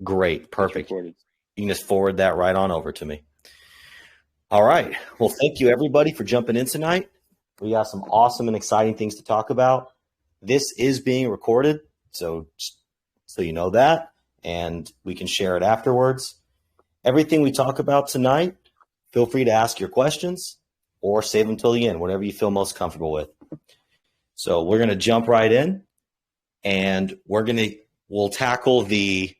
Great. Perfect. You can just forward that right on over to me. All right. Well, thank you everybody for jumping in tonight. We got some awesome and exciting things to talk about. This is being recorded, so you know that, and we can share it afterwards. Everything we talk about tonight, feel free to ask your questions or save them till the end, whatever you feel most comfortable with. So we're going to jump right in, and we'll tackle the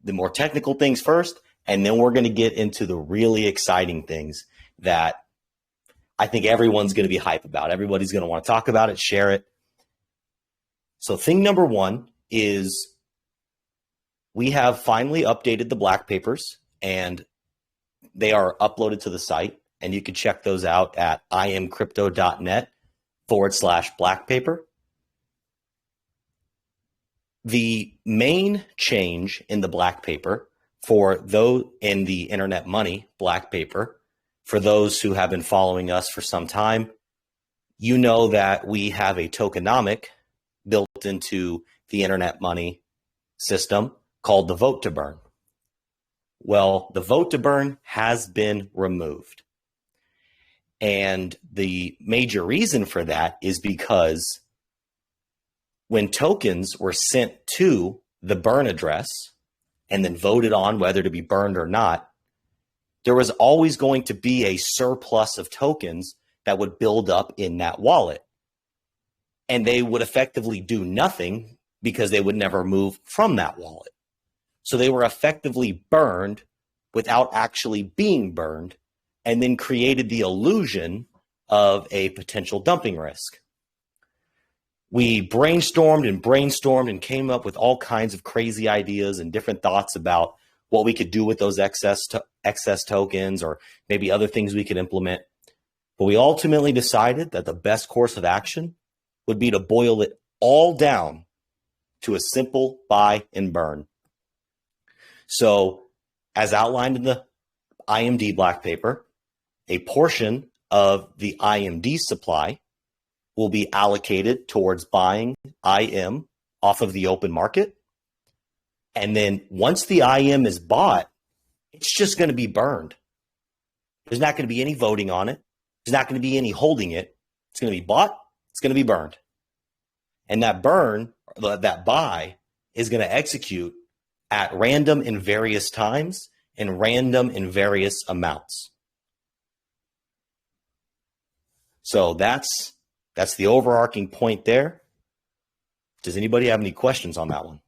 more technical things first, and then we're going to get into the really exciting things that I think everyone's going to be hype about. Everybody's going to want to talk about it, share it. So thing number one is we have finally updated the black papers, and they are uploaded to the site, and you can check those out at imcrypto.net/blackpaper. The main change in the black paper for those in the Internet Money black paper, for those who have been following us for some time, you know that we have a tokenomic built into the Internet Money system called the vote to burn. Well, the vote to burn has been removed. And the major reason for that is because when tokens were sent to the burn address and then voted on whether to be burned or not, there was always going to be a surplus of tokens that would build up in that wallet. And they would effectively do nothing because they would never move from that wallet. So they were effectively burned without actually being burned, and then created the illusion of a potential dumping risk. We brainstormed and came up with all kinds of crazy ideas and different thoughts about what we could do with those excess tokens, or maybe other things we could implement. But we ultimately decided that the best course of action would be to boil it all down to a simple buy and burn. So as outlined in the IMD Blackpaper, a portion of the IMD supply will be allocated towards buying IM off of the open market. And then once the IM is bought, it's just going to be burned. There's not going to be any voting on it. There's not going to be any holding it. It's going to be bought. It's going to be burned. And that buy is going to execute at random in various times and random in various amounts. So that's the overarching point there. Does anybody have any questions on that one?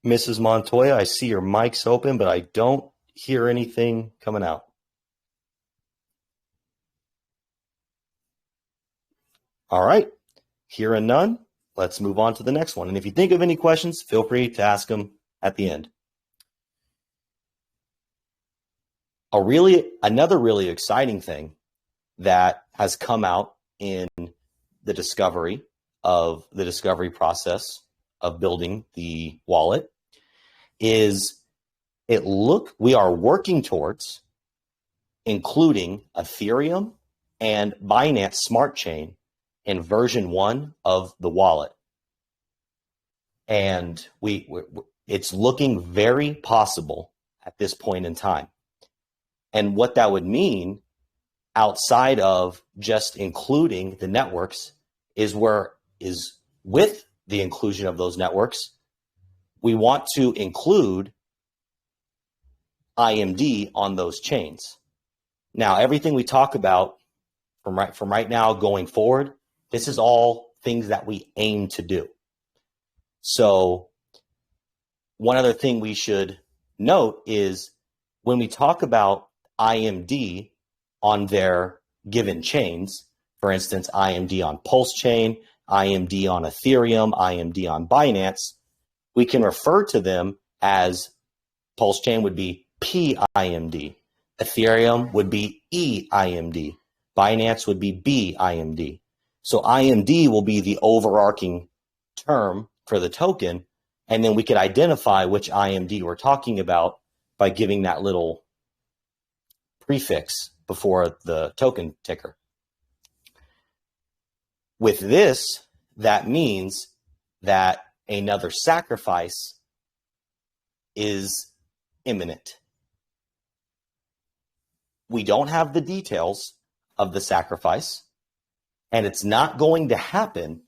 Mrs. Montoya, I see your mic's open, but I don't hear anything coming out. All right, hearing none, let's move on to the next one. And if you think of any questions, feel free to ask them at the end. Another really exciting thing that has come out in the discovery process of building the wallet is we are working towards including Ethereum and Binance Smart Chain in version 1 of the wallet. And it's looking very possible at this point in time. And what that would mean outside of just including the networks is with the inclusion of those networks, we want to include IMD on those chains. Now, everything we talk about from right now going forward, this is all things that we aim to do. So one other thing we should note is when we talk about IMD on their given chains, for instance, IMD on PulseChain, IMD on Ethereum, IMD on Binance, we can refer to them as PulseChain would be PIMD, Ethereum would be EIMD, Binance would be BIMD. So IMD will be the overarching term for the token. And then we could identify which IMD we're talking about by giving that little prefix before the token ticker. With this, that means that another sacrifice is imminent. We don't have the details of the sacrifice, and it's not going to happen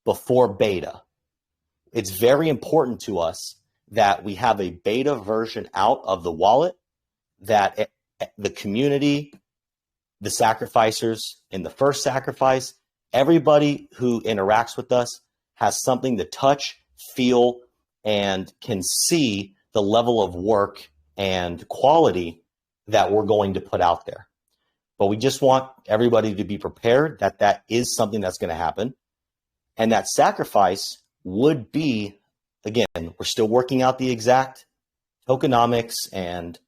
before beta. It's very important to us that we have a beta version out of the wallet, that the community, the sacrificers in the first sacrifice, everybody who interacts with us has something to touch, feel, and can see the level of work and quality that we're going to put out there. But we just want everybody to be prepared that that is something that's going to happen. And that sacrifice would be, again, we're still working out the exact tokenomics and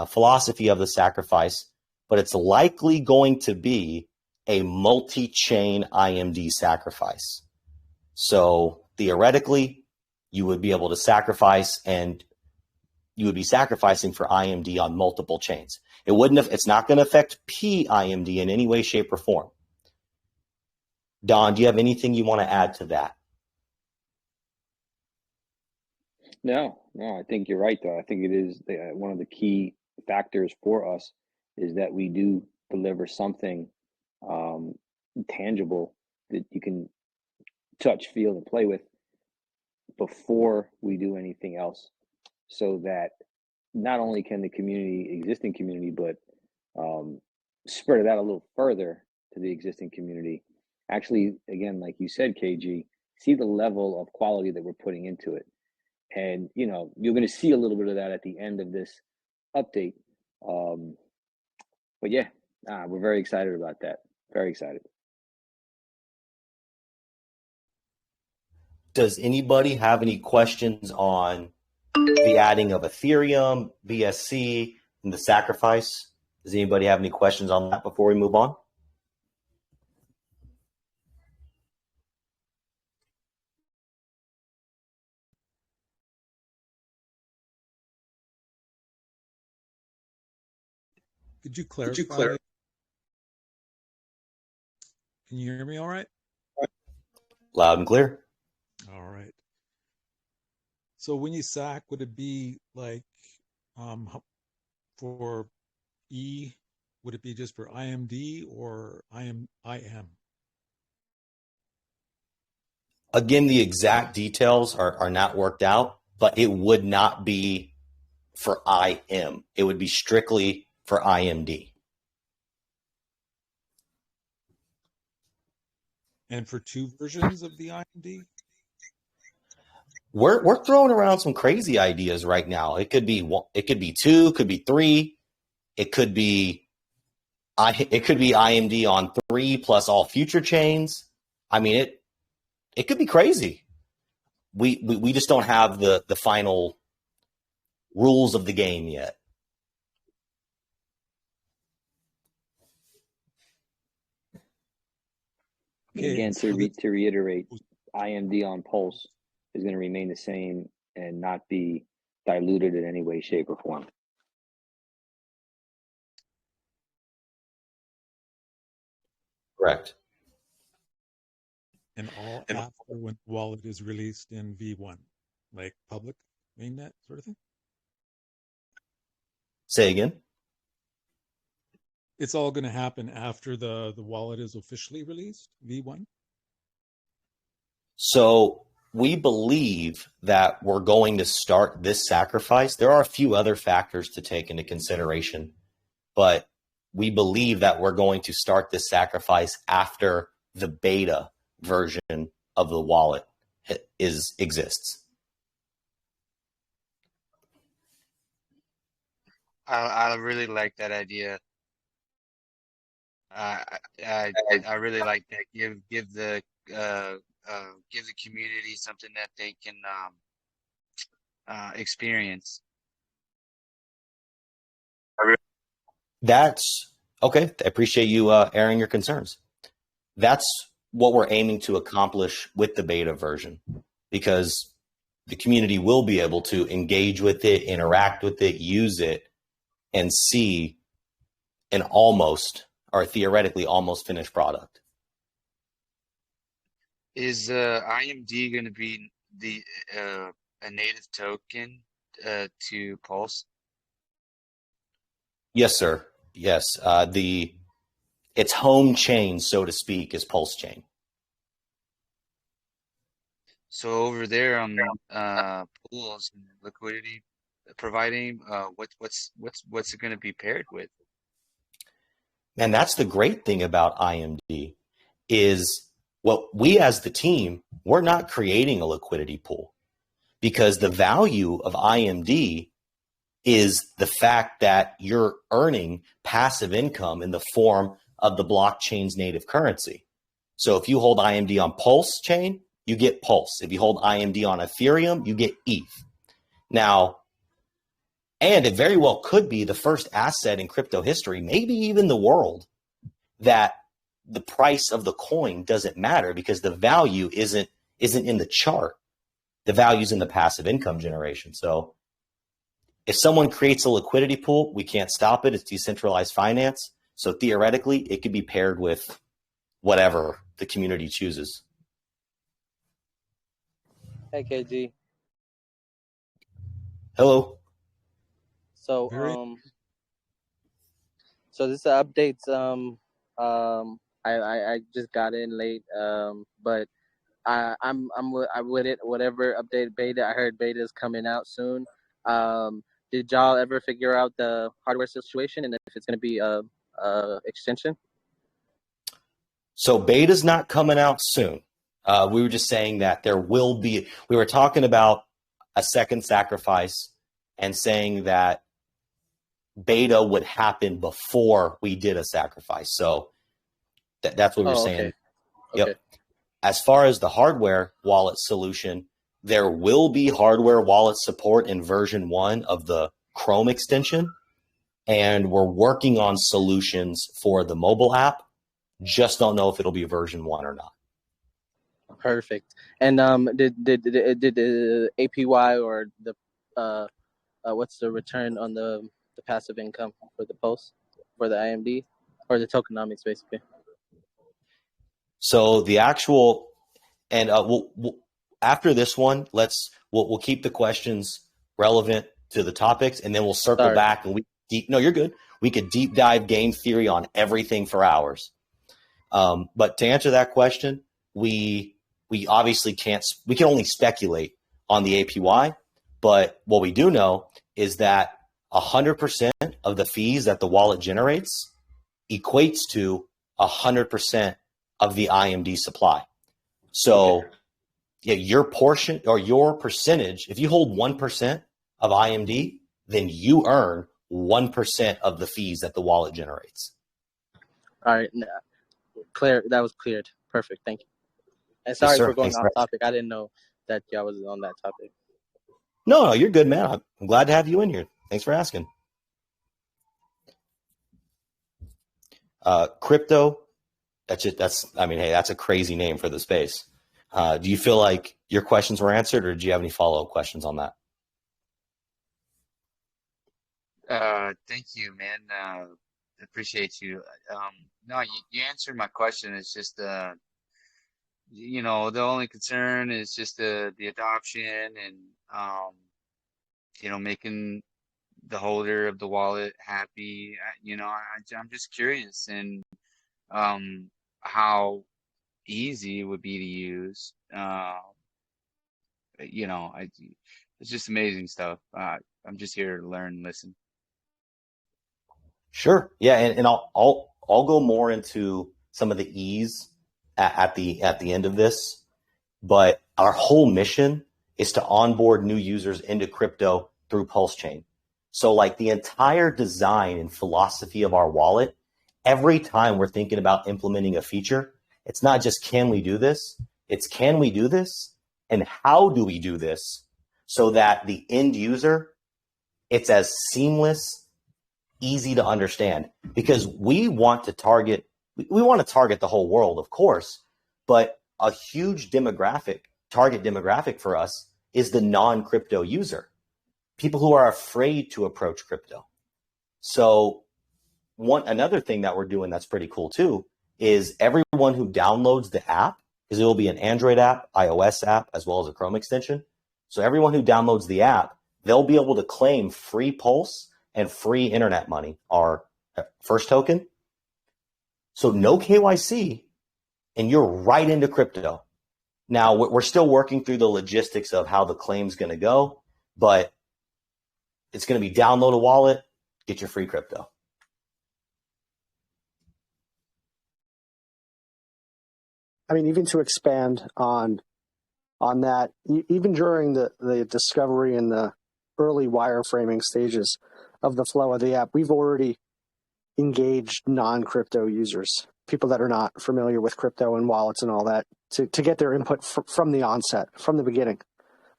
philosophy of the sacrifice, but it's likely going to be a multi-chain IMD sacrifice. So theoretically, you would be able to sacrifice, and you would be sacrificing for IMD on multiple chains. It's not going to affect PIMD in any way, shape, or form. Don, do you have anything you want to add to that? No, I think you're right, though. I think it is one of the key factors for us is that we do deliver something tangible that you can touch, feel, and play with before we do anything else, so that not only can the existing community, but spread it out a little further to the existing community. Actually, again, like you said, KG, see the level of quality that we're putting into it. And, you're going to see a little bit of that at the end of this update. But yeah, we're very excited about that. Very excited. Does anybody have any questions on the adding of Ethereum, BSC, and the sacrifice? Does anybody have any questions on that before we move on? Could you clarify? Can you hear me all right? Loud and clear. All right. So when you sack, would it be like for E, would it be just for IMD or IM? Again, the exact details are not worked out, but it would not be for IM. It would be strictly for IMD. And for two versions of the IMD? We're throwing around some crazy ideas right now. It could be one, it could be two, it could be three, it could be IMD on 3 plus all future chains. I mean, it could be crazy. We just don't have the final rules of the game yet. Okay, again, to reiterate, IMD on Pulse is going to remain the same and not be diluted in any way, shape, or form. Correct. And all after when the wallet is released in V1, like public mainnet sort of thing? Say again? It's all going to happen after the wallet is officially released, V1? So we believe that we're going to start this sacrifice. There are a few other factors to take into consideration, but we believe that we're going to start this sacrifice after the beta version of the wallet exists. I really like that idea. I really like that. Give the community something that they can experience. That's okay. I appreciate you airing your concerns. That's what we're aiming to accomplish with the beta version, because the community will be able to engage with it, interact with it, use it, and see an almost, or theoretically almost finished product. Is IMD going to be a native token to Pulse? Yes, sir. Yes. Its home chain, so to speak, is PulseChain. So over there on pools and liquidity providing, what's it going to be paired with? And that's the great thing about IMD is, well, we as the team, we're not creating a liquidity pool, because the value of IMD is the fact that you're earning passive income in the form of the blockchain's native currency. So if you hold IMD on PulseChain, you get Pulse. If you hold IMD on Ethereum, you get ETH. Now, and it very well could be the first asset in crypto history, maybe even the world, that the price of the coin doesn't matter because the value isn't in the chart. The value's in the passive income generation. So if someone creates a liquidity pool, we can't stop it. It's decentralized finance. So theoretically, it could be paired with whatever the community chooses. Hey, KG. Hello. So, Very- so this updates. I just got in late. But I'm with it. Whatever update beta. I heard beta is coming out soon. Did y'all ever figure out the hardware situation and if it's going to be a extension? So beta's not coming out soon. We were just saying that there will be. We were talking about a second sacrifice and saying that beta would happen before we did a sacrifice. So that's what we're saying. Okay. Yep. As far as the hardware wallet solution, there will be hardware wallet support in version 1 of the Chrome extension. And we're working on solutions for the mobile app. Just don't know if it'll be version 1 or not. Perfect. And did the APY or the what's the return on the passive income for the Pulse for the IMD or the tokenomics basically? So the actual, and we'll after this one, we'll keep the questions relevant to the topics, and then we'll circle back and no, you're good. We could deep dive game theory on everything for hours. But to answer that question, we obviously we can only speculate on the APY, but what we do know is that 100% of the fees that the wallet generates equates to 100% of the IMD supply. So yeah, your portion or your percentage, if you hold 1% of IMD, then you earn 1% of the fees that the wallet generates. All right. Clear. That was cleared. Perfect. Thank you. And sorry for going off topic. I didn't know that y'all was on that topic. No, you're good, man. I'm glad to have you in here. Thanks for asking. Crypto, that's a crazy name for the space. Do you feel like your questions were answered, or do you have any follow-up questions on that? Thank you, man. Appreciate you. No, you answered my question. It's just the only concern is just the adoption and making the holder of the wallet happy. I'm just curious and how easy it would be to use. It's just amazing stuff. I'm just here to learn and listen. Sure. Yeah, and I'll go more into some of the ease at the end of this, but our whole mission is to onboard new users into crypto through PulseChain. So like the entire design and philosophy of our wallet, every time we're thinking about implementing a feature, it's not just can we do this, it's can we do this and how do we do this so that the end user, it's as seamless, easy to understand, because we want to target the whole world, of course, But a huge target demographic for us is the non-crypto user, people who are afraid to approach crypto. So another thing that we're doing that's pretty cool too is everyone who downloads the app, because it will be an Android app, iOS app, as well as a Chrome extension. So everyone who downloads the app, they'll be able to claim free Pulse and free Internet Money, our first token. So no KYC, and you're right into crypto. Now, we're still working through the logistics of how the claim's going to go, but it's going to be download a wallet, get your free crypto. I mean, even to expand on that, even during the discovery and the early wireframing stages of the flow of the app, we've already engaged non-crypto users, people that are not familiar with crypto and wallets and all that, to get their input from the onset, from the beginning.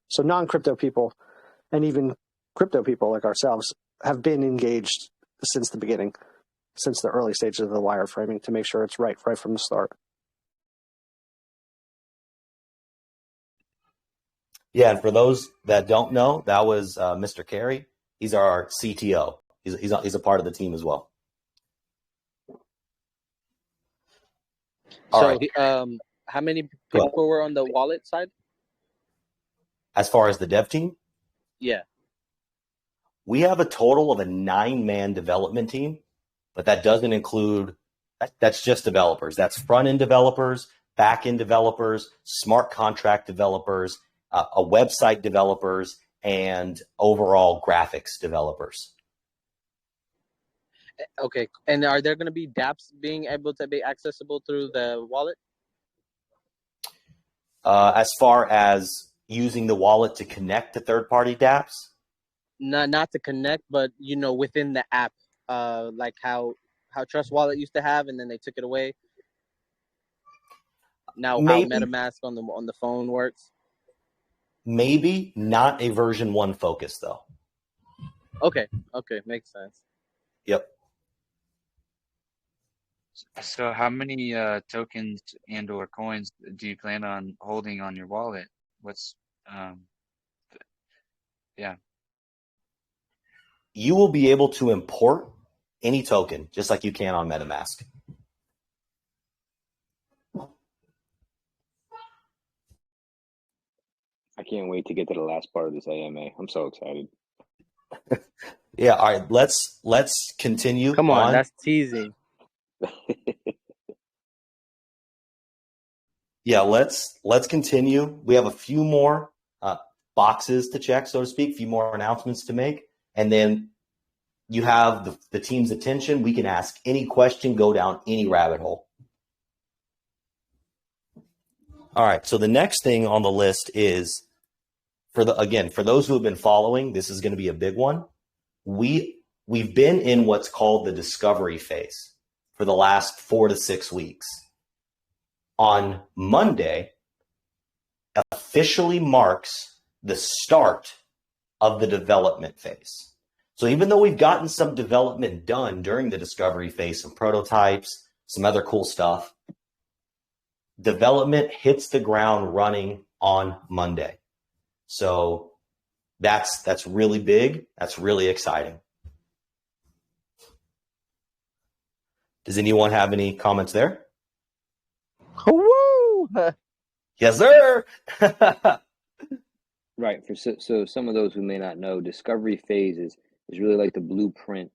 So non-crypto people and even crypto people like ourselves have been engaged since the beginning, since the early stages of the wireframing, to make sure it's right from the start. Yeah, and for those that don't know, that was Mr. Carey. He's our CTO. He's a part of the team as well. All right. How many people were on the wallet side? As far as the dev team? Yeah. We have a total of a 9-man development team, but that doesn't include, that's just developers. That's front-end developers, back-end developers, smart contract developers, a website developers, and overall graphics developers. Okay. And are there going to be dApps being able to be accessible through the wallet? As far as using the wallet to connect to third-party dApps? Not to connect, but within the app, like how Trust Wallet used to have, and then they took it away. Now Maybe, how MetaMask on the phone works. Maybe not a version 1 focus though. Okay, makes sense. Yep. So how many tokens and or coins do you plan on holding on your wallet? What's yeah. You will be able to import any token just like you can on MetaMask. I can't wait to get to the last part of this AMA. I'm so excited. Yeah, all right, let's continue. Come on, that's teasing. Yeah, let's continue. We have a few more boxes to check, so to speak, a few more announcements to make, and then you have the team's attention. We can ask any question, go down any rabbit hole. All right, so the next thing on the list is, for those who have been following, this is going to be a big one. We've been in what's called the discovery phase for the last 4 to 6 weeks. On Monday, officially marks the start of the development phase. So even though we've gotten some development done during the discovery phase, some prototypes, some other cool stuff, development hits the ground running on Monday. So that's really big. That's really exciting. Does anyone have any comments there? Woo! Yes, sir. Right. So some of those who may not know, discovery phase is really like the blueprint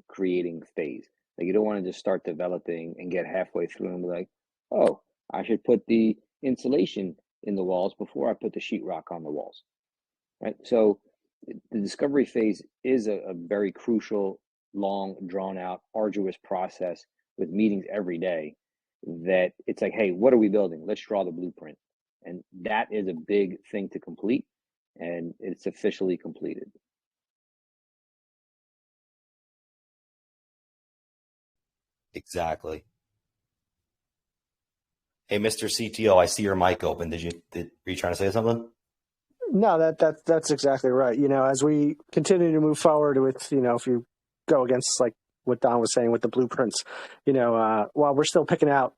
creating phase. Like, you don't want to just start developing and get halfway through and be like, oh, I should put the insulation in the walls before I put the sheetrock on the walls. Right. So the discovery phase is a very crucial, long, drawn out, arduous process with meetings every day, that it's like, hey, what are we building? Let's draw the blueprint. And that is a big thing to complete, and it's officially completed. Exactly. Hey, Mr. CTO, I see your mic open. Were you trying to say something? No, that's exactly right. As we continue to move forward with, if you go against like what Don was saying with the blueprints, while we're still picking out,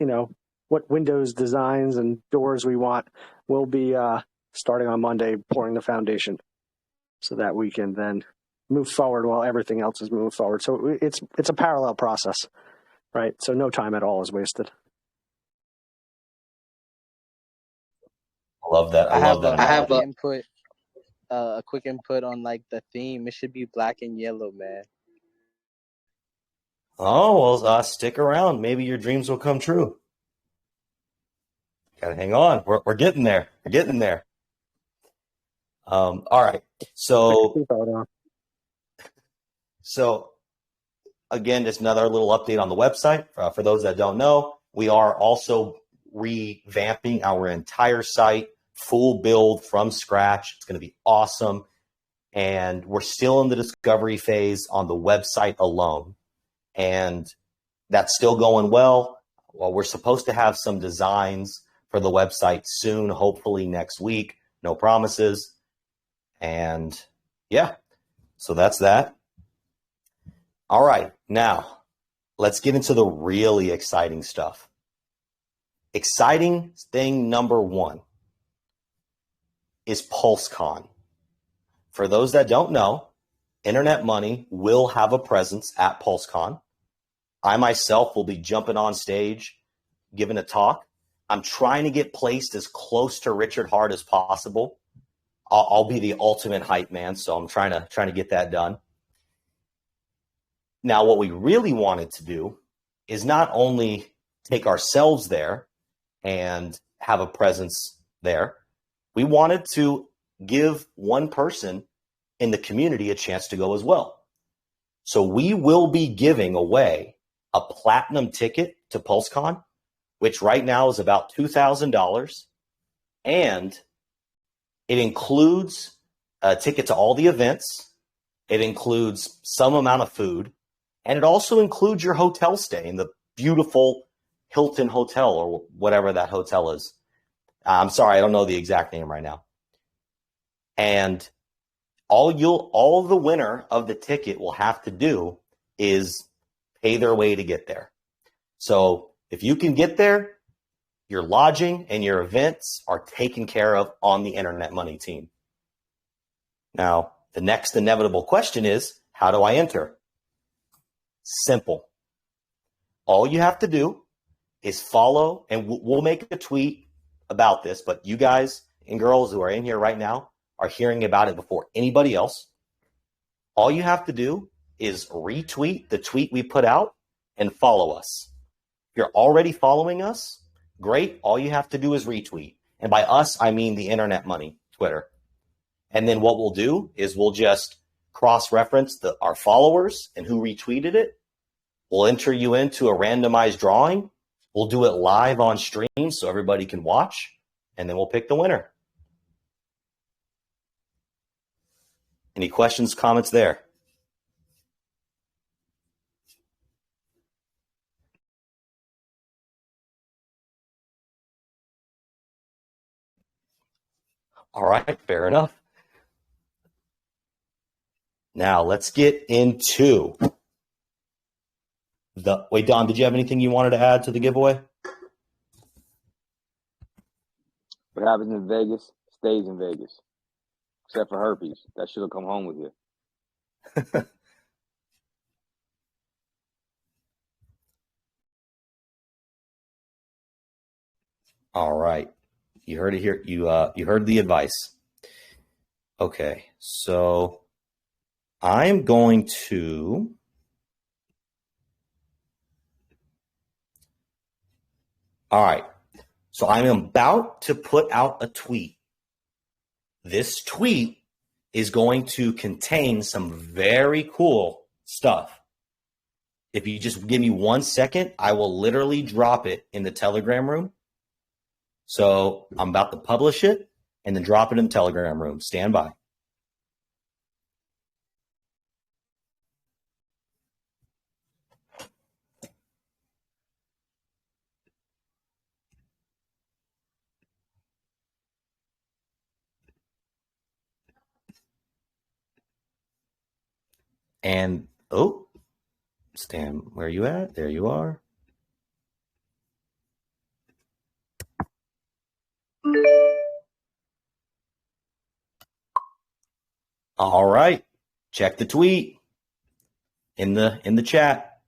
what windows designs and doors we want. We'll be starting on Monday, pouring the foundation so that we can then move forward while everything else is moving forward. So it's a parallel process, right? So no time at all is wasted. I love that. I love that. I have analogy. input, a quick input on like the theme. It should be black and yellow, man. Oh, well, stick around. Maybe your dreams will come true. Gotta hang on. We're getting there. We're getting there. All right. So again, just another little update on the website. For those that don't know, we are also revamping our entire site, full build from scratch. It's going to be awesome. And we're still in the discovery phase on the website alone. And that's still going well. Well, we're supposed to have some designs for the website soon, hopefully next week. No promises. And yeah, so that's that. All right, now let's get into the really exciting stuff. Exciting thing number one is PulseCon. For those that don't know, Internet Money will have a presence at PulseCon. I myself will be jumping on stage, giving a talk. I'm trying to get placed as close to Richard Hart as possible. I'll be the ultimate hype man, so I'm trying to get that done. Now, what we really wanted to do is not only take ourselves there and have a presence there, we wanted to give one person in the community a chance to go as well. So we will be giving away a platinum ticket to PulseCon, which right now is about $2,000. And it includes a ticket to all the events. It includes some amount of food. And it also includes your hotel stay in the beautiful Hilton Hotel or whatever that hotel is. I'm sorry, I don't know the exact name right now. And all the winner of the ticket will have to do is pay their way to get there. So if you can get there, your lodging and your events are taken care of on the Internet Money team. Now, the next inevitable question is, how do I enter? Simple. All you have to do is follow, and we'll make a tweet about this, but you guys and girls who are in here right now are hearing about it before anybody else. All you have to do is retweet the tweet we put out and follow us. If you're already following us, great. All you have to do is retweet. And by us, I mean the Internet Money Twitter. And then what we'll do is we'll just cross-reference our followers and who retweeted it. We'll enter you into a randomized drawing. We'll do it live on stream so everybody can watch, and then we'll pick the winner. Any questions, comments there? All right, fair enough. Now let's get into wait, Don, did you have anything you wanted to add to the giveaway? What happens in Vegas stays in Vegas, except for herpes. That should have come home with you. All right. You heard it here. You heard the advice. Okay. So I'm going to all right. So I'm about to put out a tweet. This tweet is going to contain some very cool stuff. If you just give me 1 second, I will literally drop it in the Telegram room. So I'm about to publish it and then drop it in the Telegram room. Stand by. And, Stan, where are you at? There you are. All right. Check the tweet in the chat.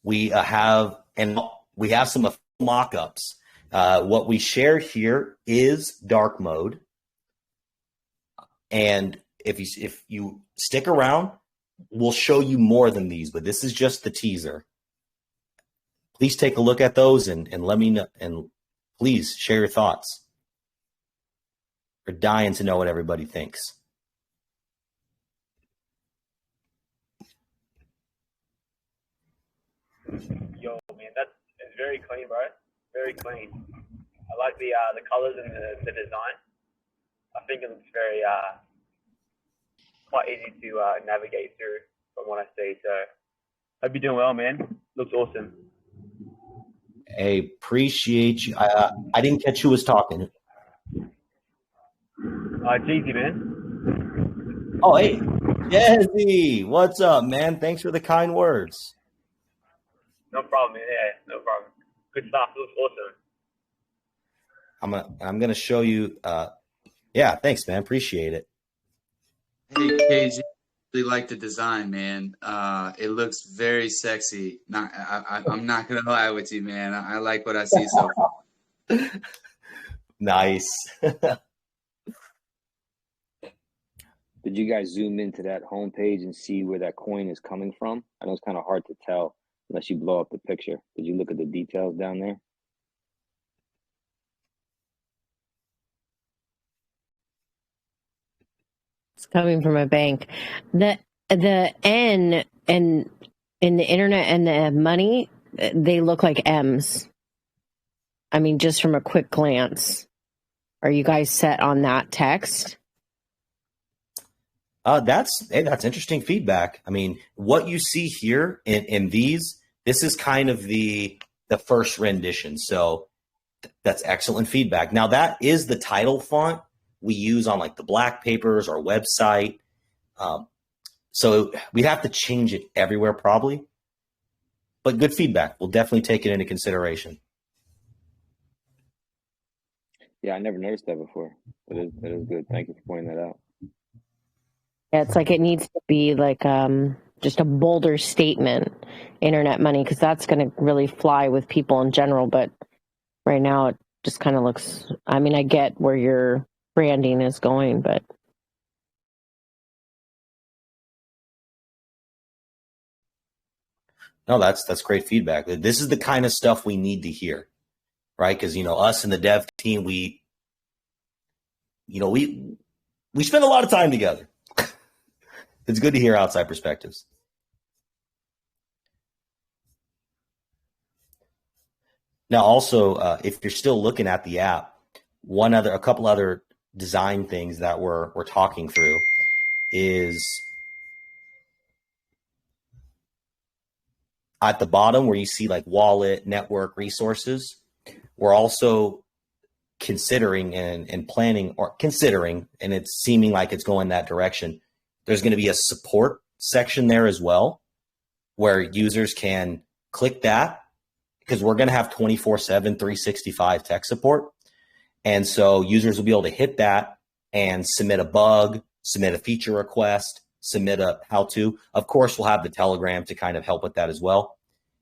We have some mock-ups. What we share here is dark mode. And if you stick around, we'll show you more than these, but this is just the teaser. Please take a look at those and let me know, and please share your thoughts. We're dying to know what everybody thinks. Yo, man, it's very clean, bro. Very clean. I like the colors and the design. I think it looks very quite easy to navigate through from what I see. So, hope you're doing well, man. Looks awesome. Hey, appreciate you. I didn't catch who was talking. Jeezy, man. Oh, hey, Jazzy, what's up, man? Thanks for the kind words. No problem, man. Yeah, no problem. Good stuff. Looks awesome. I'm gonna show you. Yeah, thanks, man. Appreciate it. Hey, KG, really like the design, man. It looks very sexy. I'm not gonna lie with you, man. I like what I see so far. Nice. Did you guys zoom into that homepage and see where that coin is coming from? I know it's kind of hard to tell unless you blow up the picture. Did you look at the details down there? It's coming from a bank. The N and in the internet and the money, they look like M's. I mean, just from a quick glance. Are you guys set on that text? That's interesting feedback. I mean, what you see here in these, this is kind of the first rendition. So that's excellent feedback. Now that is the title font we use on like the Blackpapers, our website. So we'd have to change it everywhere probably, but good feedback. We'll definitely take it into consideration. Yeah, I never noticed that before. That is good. Thank you for pointing that out. Yeah, it's like it needs to be like just a bolder statement, internet money, because that's going to really fly with people in general. But right now it just kind of looks, I mean, I get where your branding is going, but. No, that's great feedback. This is the kind of stuff we need to hear, right? Because, us and the dev team, we spend a lot of time together. It's good to hear outside perspectives. Now, also, if you're still looking at the app, a couple other design things that we're talking through is at the bottom where you see like wallet, network, resources. We're also considering and planning, and it's seeming like it's going that direction. There's going to be a support section there as well, where users can click that, because we're going to have 24/7, 365 tech support. And so users will be able to hit that and submit a bug, submit a feature request, submit a how-to. Of course, we'll have the Telegram to kind of help with that as well.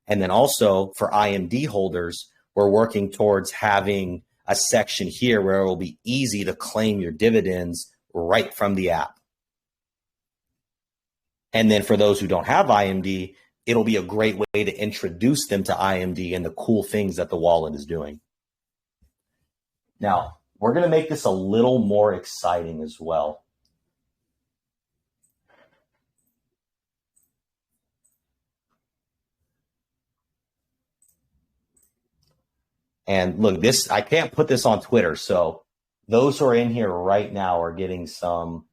And then also for IMD holders, we're working towards having a section here where it will be easy to claim your dividends right from the app. And then for those who don't have IMD, it'll be a great way to introduce them to IMD and the cool things that the wallet is doing. Now, we're going to make this a little more exciting as well. And look, I can't put this on Twitter, so those who are in here right now are getting some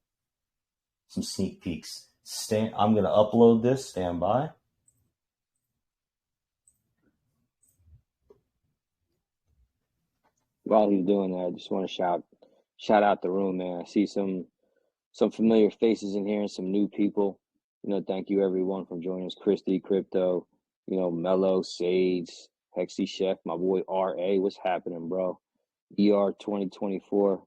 sneak peeks. I'm going to upload this. Stand by. While he's doing that, I just want to shout out the room, man. I see some familiar faces in here and some new people. Thank you everyone for joining us. Christy, Crypto, Mello, Sage, Hexy Chef, my boy RA, what's happening, bro? ER 2024.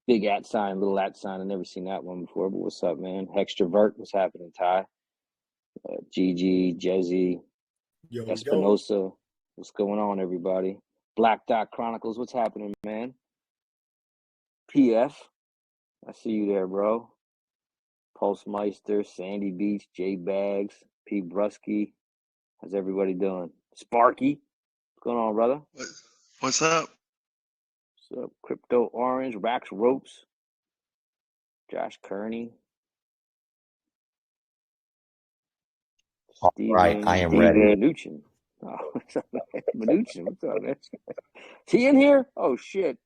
Big @ sign, little @ sign. I've never seen that one before, but what's up, man? Hextrovert, what's happening, Ty? GG, Jezzy, Espinosa, what's going on, everybody? Black Dot Chronicles, what's happening, man? PF, I see you there, bro. Pulse Meister, Sandy Beach, J Bags, P Brusky. How's everybody doing? Sparky, what's going on, brother? What's up? What's up? Crypto Orange, Rax Ropes, Josh Kearney. All right, I am ready. Mnuchin. Oh, what's up, man? Mnuchin, what's up, man? Is he in here? Oh, shit.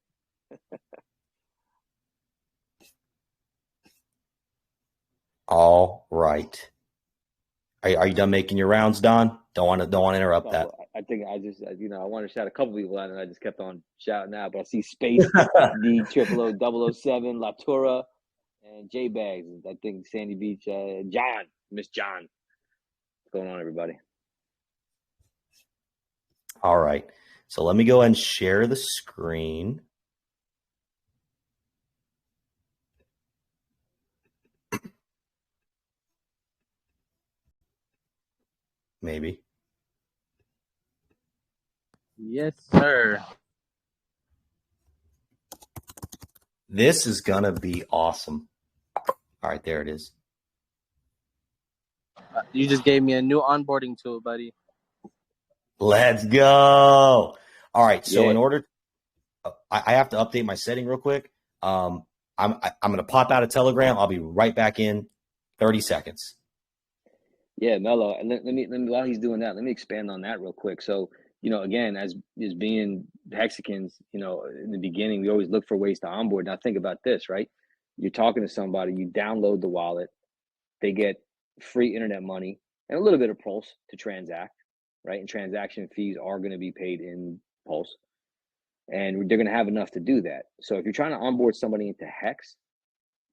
All right. Are you done making your rounds, Don? Don't want to interrupt that. I think I just, I want to shout a couple people out, and I just kept on shouting out. But I see Space, D 00007, Latura, and J Bags. I think Sandy Beach, John, Miss John. What's going on, everybody? All right. So let me go and share the screen. Maybe. Yes, sir. This is going to be awesome. All right, there it is. You just gave me a new onboarding tool, buddy. Let's go. All right. So Yeah. in order, I have to update my setting real quick. I'm going to pop out of Telegram. I'll be right back in 30 seconds. Yeah, Mello. And let me while he's doing that, let me expand on that real quick. So, again, as being Hexicans, in the beginning, we always look for ways to onboard. Now think about this, right? You're talking to somebody, you download the wallet, they get free internet money and a little bit of Pulse to transact, right? And transaction fees are going to be paid in Pulse. And they're going to have enough to do that. So if you're trying to onboard somebody into Hex,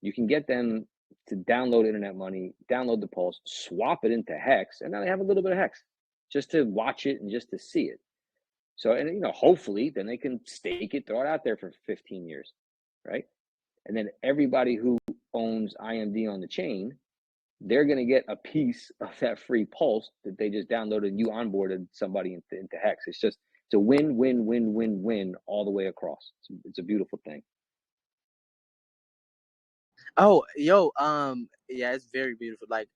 you can get them to download internet money, download the Pulse, swap it into Hex, and now they have a little bit of Hex just to watch it and just to see it. So, and hopefully then they can stake it, throw it out there for 15 years, right? And then everybody who owns IMD on the chain, they're going to get a piece of that free Pulse that they just downloaded and you onboarded somebody into Hex. It's a win, win, win, win, win all the way across. It's a beautiful thing. Oh, yo, yeah, it's very beautiful. Like,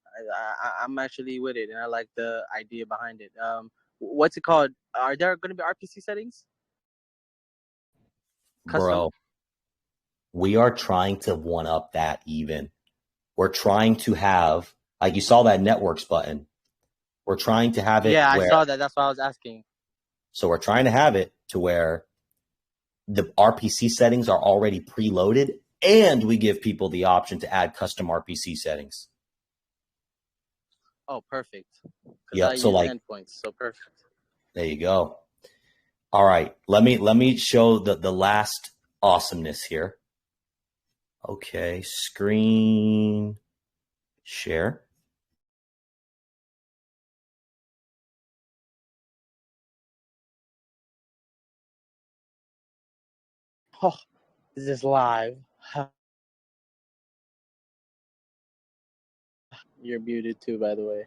I'm actually with it, and I like the idea behind it. What's it called? Are there going to be RPC settings? Custom? Bro, we are trying to one up that even. We're trying to have, like you saw that networks button. We're trying to have it. Yeah, I saw that. That's why I was asking. So we're trying to have it to where the RPC settings are already preloaded, and we give people the option to add custom RPC settings. Oh, perfect. Yeah, so like endpoints, so perfect. There you go. All right, let me show the last awesomeness here. Okay, screen share. Oh, is this live? You're muted too, by the way.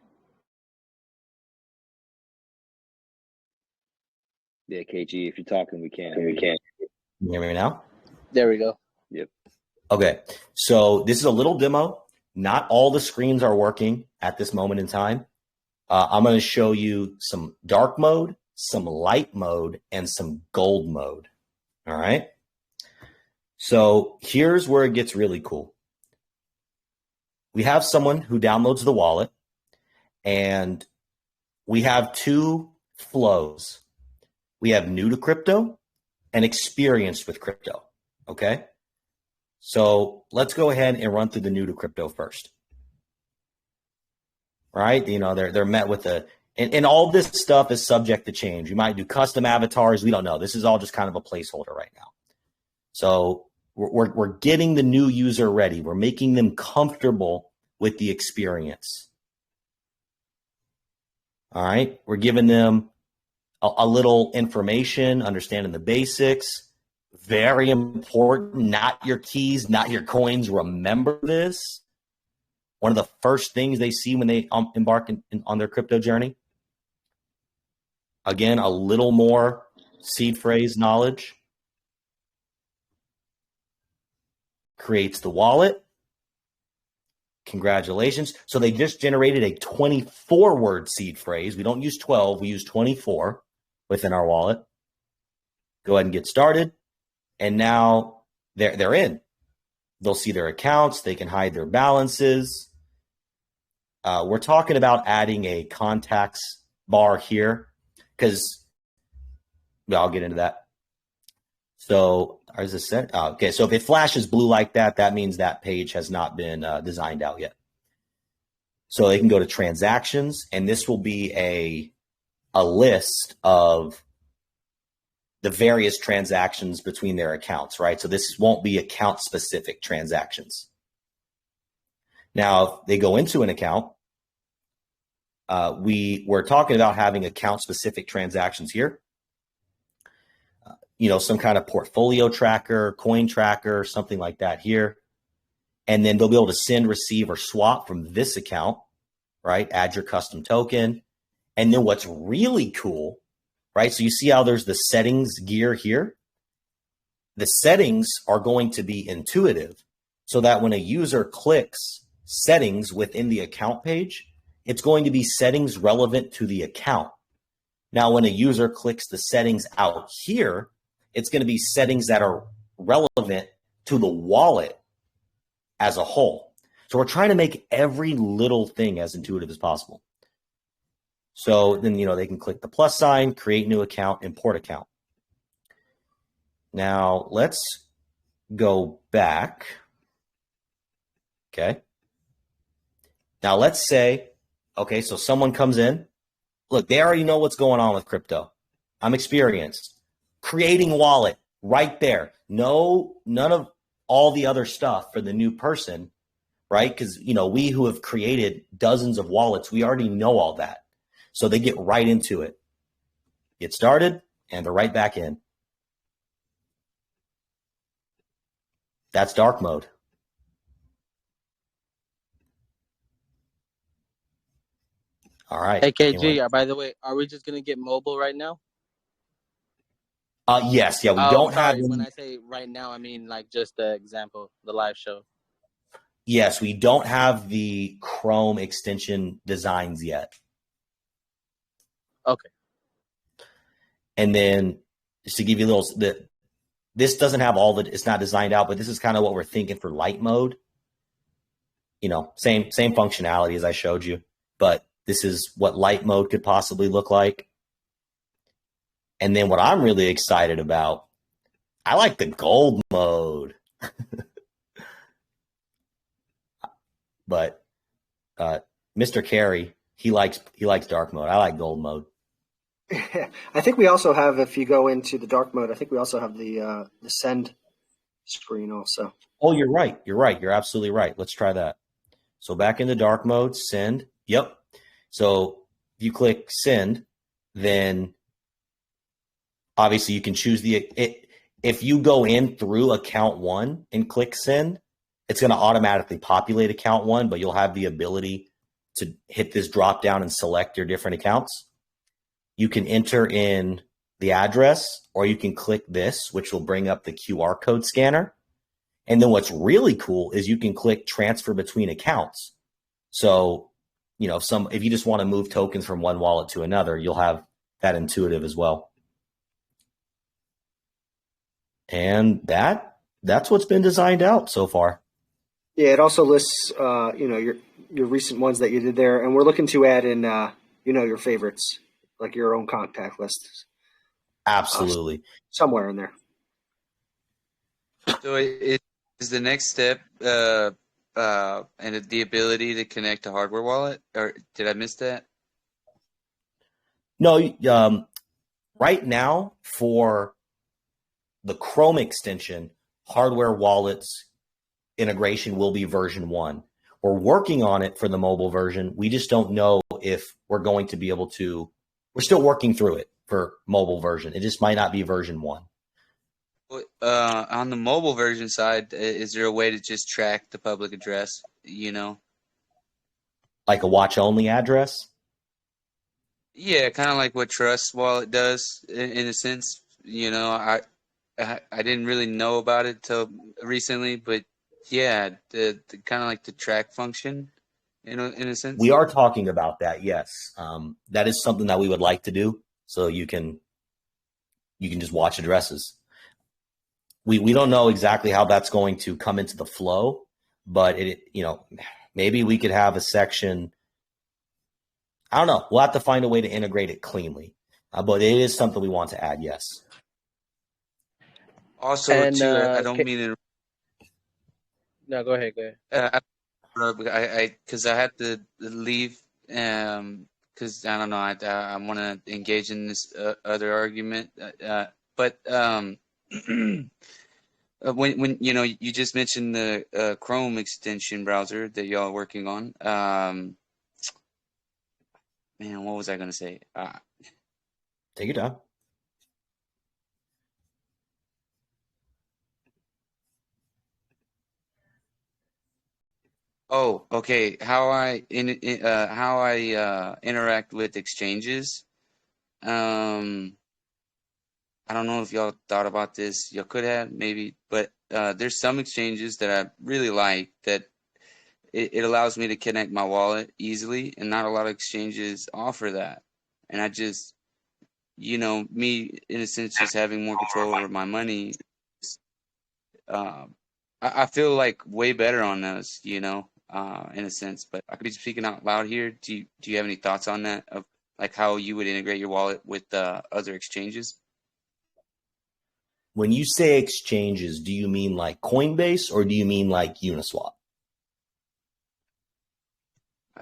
Yeah, KG, if you're talking, we can't. We can't. Can you hear me now? There we go. Yep. Okay, so this is a little demo. Not all the screens are working at this moment in time. I'm going to show you some dark mode, some light mode, and some gold mode. All right. So here's where it gets really cool. We have someone who downloads the wallet, and we have two flows. We have new to crypto and experienced with crypto. Okay. So let's go ahead and run through the new to crypto first. Right? They're met with and all this stuff is subject to change. You might do custom avatars. We don't know. This is all just kind of a placeholder right now. So we're getting the new user ready. We're making them comfortable with the experience. All right. We're giving them a little information, understanding the basics. Very important, not your keys, not your coins. Remember this. One of the first things they see when they embark on their crypto journey. Again, a little more seed phrase knowledge. Creates the wallet. Congratulations. So they just generated a 24-word seed phrase. We don't use 12, we use 24 within our wallet. Go ahead and get started. And now they're in. They'll see their accounts. They can hide their balances. We're talking about adding a contacts bar here because I'll get into that. So, is this set? Okay, so if it flashes blue like that, that means that page has not been designed out yet. So they can go to transactions, and this will be a list of the various transactions between their accounts, right? So this won't be account-specific transactions. Now, if they go into an account, we're talking about having account-specific transactions here. Some kind of portfolio tracker, coin tracker, something like that here. And then they'll be able to send, receive, or swap from this account, right? Add your custom token. And then what's really cool, right? So you see how there's the settings gear here? The settings are going to be intuitive so that when a user clicks settings within the account page, it's going to be settings relevant to the account. Now, when a user clicks the settings out here, it's going to be settings that are relevant to the wallet as a whole. So we're trying to make every little thing as intuitive as possible. So then, they can click the plus sign, create new account, import account. Now let's go back. Okay. Now let's say, okay, so someone comes in. Look, they already know what's going on with crypto. I'm experienced. Creating wallet right there. No, none of all the other stuff for the new person, right? Because, we who have created dozens of wallets, we already know all that. So they get right into it. Get started, and they're right back in. That's dark mode. All right. Hey, KG, by the way, are we just going to get mobile right now? Yes. Yeah, we don't have. When I say right now, I mean like just the example, the live show. Yes, we don't have the Chrome extension designs yet. Okay. And then just to give you a little, this doesn't have it's not designed out, but this is kind of what we're thinking for light mode. Same functionality as I showed you, but this is what light mode could possibly look like. And then what I'm really excited about, I like the gold mode. But Mr. Carey, he likes dark mode. I like gold mode. I think we also have, if you go into the dark mode, I think we also have the send screen also. Oh, you're right. You're absolutely right. Let's try that. So back into dark mode, send. Yep. So if you click send, then obviously you can choose if you go in through account 1 and click send, it's going to automatically populate account 1, but you'll have the ability to hit this drop down and select your different accounts. You can enter in the address, or you can click this, which will bring up the QR code scanner. And then what's really cool is you can click transfer between accounts. So, if you just want to move tokens from one wallet to another, you'll have that intuitive as well. And that's what's been designed out so far. Yeah, it also lists, your recent ones that you did there, and we're looking to add in, your favorites, like your own contact lists. Absolutely, somewhere in there. So it is the next step, and the ability to connect to hardware wallet, or did I miss that? No, right now for the Chrome extension, hardware wallets integration will be version 1. We're working on it for the mobile version. We just don't know if we're going to be able to. We're still working through it for mobile version. It just might not be version 1. On the mobile version side, is there a way to just track the public address, Like a watch only address? Yeah, kind of like what Trust Wallet does in a sense. I didn't really know about it till recently, but yeah, the kind of like the track function, in a sense. We are talking about that, yes. That is something that we would like to do, so you can just watch addresses. We don't know exactly how that's going to come into the flow, but maybe we could have a section. I don't know. We'll have to find a way to integrate it cleanly, but it is something we want to add. Yes. Also, too, I don't mean to. No, go ahead. Because I had to leave, because I don't know. I want to engage in this other argument, but when you just mentioned the Chrome extension browser that y'all are working on. Man, what was I gonna say? Take your time. Oh, okay. How I interact with exchanges. I don't know if y'all thought about this. Y'all could have maybe, but there's some exchanges that I really like that it allows me to connect my wallet easily, and not a lot of exchanges offer that. And I just, me in a sense, just having more control over my money. I feel like way better on those, in a sense. But I could be speaking out loud here. Do you have any thoughts on that, of like how you would integrate your wallet with other exchanges? When you say exchanges, do you mean like Coinbase or do you mean like Uniswap?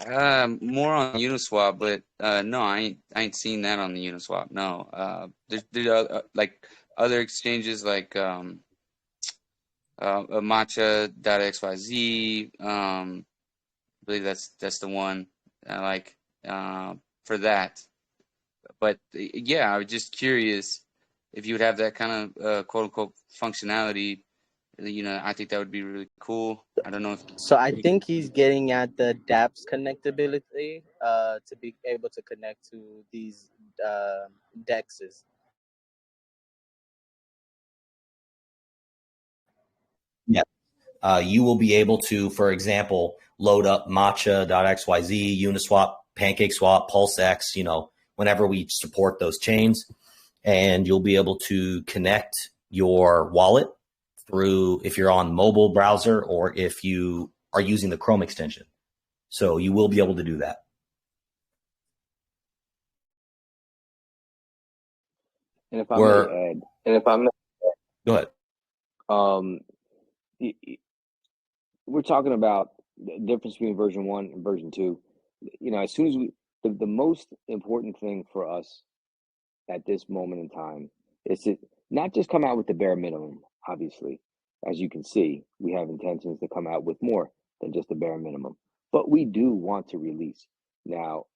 More on Uniswap, but no, I ain't seen that on the Uniswap. No, there's like other exchanges like matcha.xyz. I believe that's the one I like for that. But yeah, I was just curious if you would have that kind of quote unquote functionality. I think that would be really cool. I don't know if. So I think he's getting at the dApps connectability to be able to connect to these DEXs. Yeah. You will be able to, for example, load up matcha.xyz, Uniswap, PancakeSwap, PulseX, whenever we support those chains, and you'll be able to connect your wallet through, if you're on mobile browser or if you are using the Chrome extension. So you will be able to do that. And if I may add, go ahead. We're talking about the difference between version 1 and version 2. As soon as the most important thing for us at this moment in time is to not just come out with the bare minimum. Obviously, as you can see, we have intentions to come out with more than just the bare minimum, but we do want to release. Now,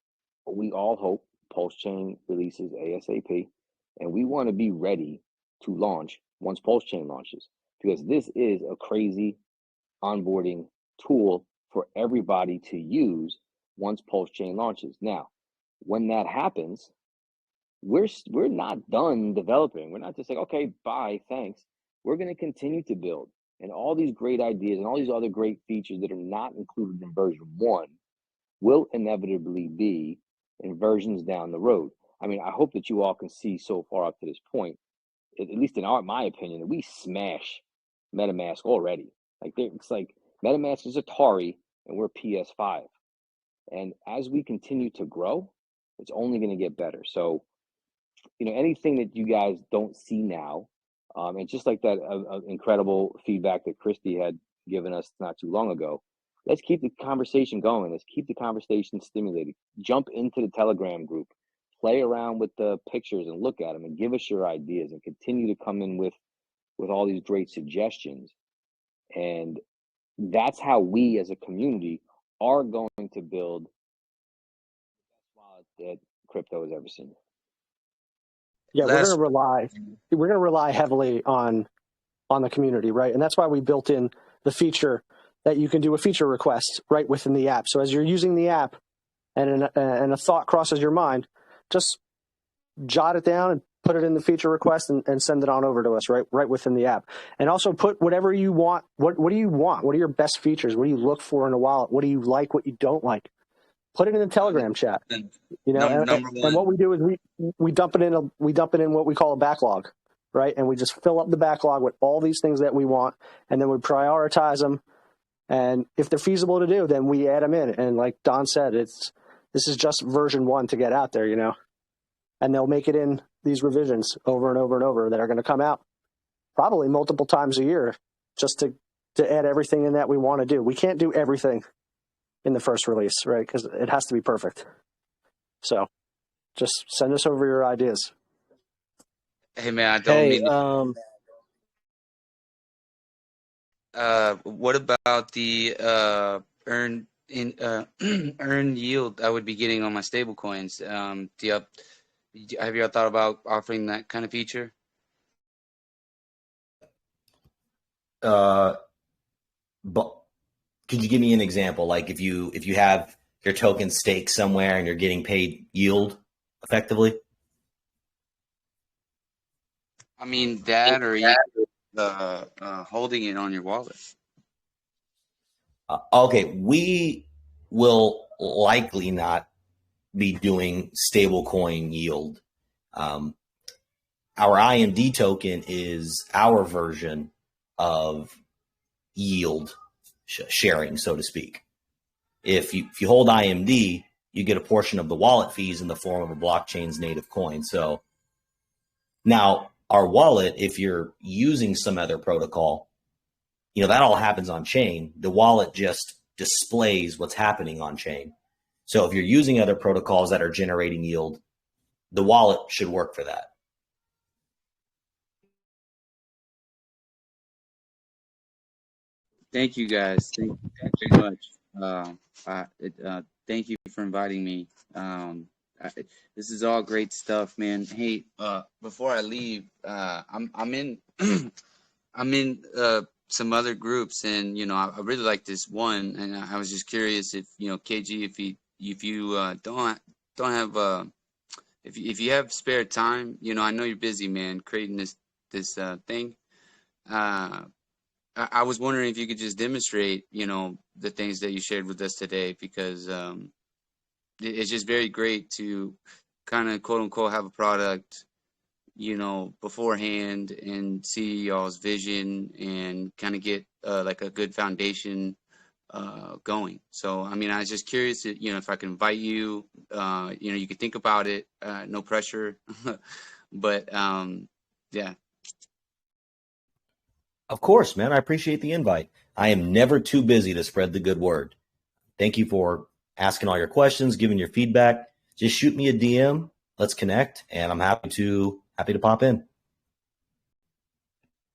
we all hope PulseChain releases ASAP, and we want to be ready to launch once PulseChain launches, because this is a crazy onboarding tool for everybody to use once PulseChain launches. Now, when that happens, we're not done developing. We're not just like, okay, bye, thanks. We're going to continue to build, and all these great ideas and all these other great features that are not included in version 1 will inevitably be in versions down the road. I mean, I hope that you all can see so far up to this point, at least in my opinion, that we smash MetaMask already. It's like MetaMask is Atari and we're PS5. And as we continue to grow, it's only going to get better. So, anything that you guys don't see now, and just like that incredible feedback that Christy had given us not too long ago, let's keep the conversation going. Let's keep the conversation stimulated. Jump into the Telegram group, play around with the pictures and look at them and give us your ideas, and continue to come in with all these great suggestions. And that's how we as a community are going to build the best wallet that crypto has ever seen. Yeah, last. we're going to rely heavily on the community, right? And that's why we built in the feature that you can do a feature request right within the app. So as you're using the app and a thought crosses your mind, just jot it down and put it in the feature request and send it on over to us right within the app. And also put whatever you want. What do you want? What are your best features? What do you look for in a wallet? What do you like? What you don't like? Put it in the Telegram chat. You know, Number one. and what we do is we dump it in what we call a backlog, right? And we just fill up the backlog with all these things that we want, and then we prioritize them. And if they're feasible to do, then we add them in. And like Don said, this is just version 1 to get out there, you know. And they'll make it in these revisions over and over and over that are going to come out probably multiple times a year, just to add everything in that we want to do. We can't do everything in the first release, right? Because it has to be perfect. So just send us over your ideas. Hey man, I don't mean. What about the earn yield I would be getting on my stable coins? Have you thought about offering that kind of feature? But could you give me an example? Like if you have your token staked somewhere and you're getting paid yield effectively? I mean that, or even holding it on your wallet. Okay, we will likely not be doing stablecoin yield. Our IMD token is our version of yield sharing, so to speak. If you hold IMD, you get a portion of the wallet fees in the form of a blockchain's native coin. So now our wallet, if you're using some other protocol, you know, that all happens on chain. The wallet just displays what's happening on chain. So if you're using other protocols that are generating yield, the wallet should work for that. Thank you guys. Thank you very much. Thank you for inviting me. This is all great stuff, man. Hey, before I leave, I'm in I'm in some other groups, and you know I really like this one, and I was just curious if you know KG, if you don't have if you have spare time, you know I know you're busy, man, creating this thing. I was wondering if you could just demonstrate, you know, the things that you shared with us today, because it's just very great to kind of quote unquote have a product, you know, beforehand and see y'all's vision and kind of get like a good foundation going. So, I mean, I was just curious, you know, if I can invite you, you know, you could think about it, no pressure, but yeah. Of course, man. I appreciate the invite. I am never too busy to spread the good word. Thank you for asking all your questions, giving your feedback. Just shoot me a DM. Let's connect, and I'm happy to pop in.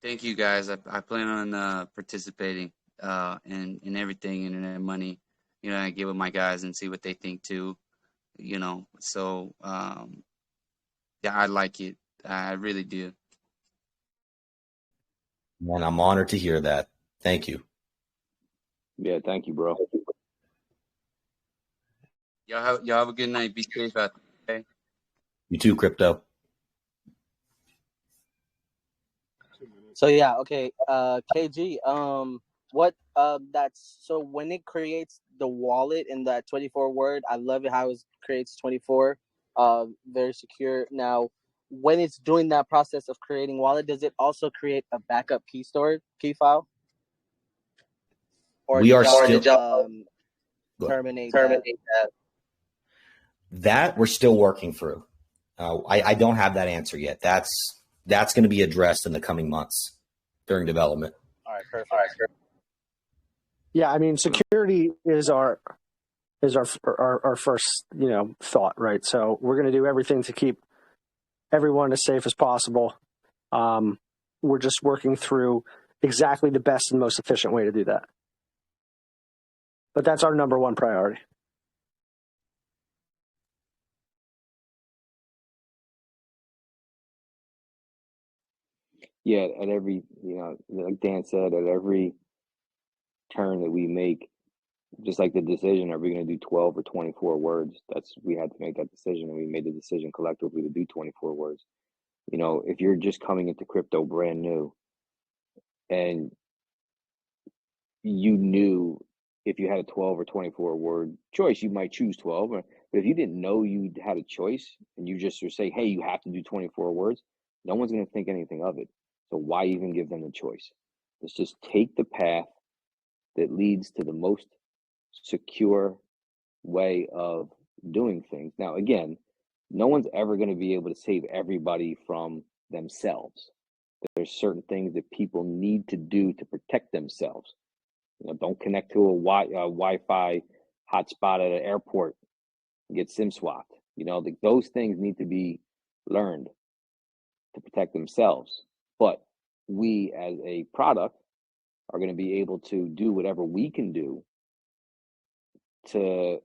Thank you, guys. I plan on participating in everything Internet Money. You know, I get with my guys and see what they think too. You know, so yeah, I like it. I really do. And I'm honored to hear that. Thank you. Yeah, thank you, bro. Y'all have a good night. Be safe out there. Okay? You too, Crypto. So yeah, okay. KG, what that's so when it creates the wallet in that 24 word, I love it how it creates 24. Very secure. Now, when it's doing that process of creating wallet, does it also create a backup key file? Or We are still terminate that. That we're still working through. I don't have that answer yet. That's going to be addressed in the coming months during development. All right, perfect. Yeah, I mean, security is our first, you know, thought, right? So we're going to do everything to keep everyone as safe as possible. We're just working through exactly the best and most efficient way to do that. But that's our number one priority. Yeah, at every, like Dan said, at every turn that we make, just like the decision, are we going to do 12 or 24 words? We had to make that decision, and we made the decision collectively to do 24 words. If you're just coming into crypto brand new and you knew if you had a 12 or 24 word choice, you might choose 12. But if you didn't know you had a choice and you just were say, hey, you have to do 24 words, no one's going to think anything of it. So why even give them the choice? Let's just take the path that leads to the most secure way of doing things. Now, again, no one's ever going to be able to save everybody from themselves. There's certain things that people need to do to protect themselves. Don't connect to a Wi-Fi hotspot at an airport and get SIM swapped. Those things need to be learned to protect themselves. But we, as a product, are going to be able to do whatever we can do to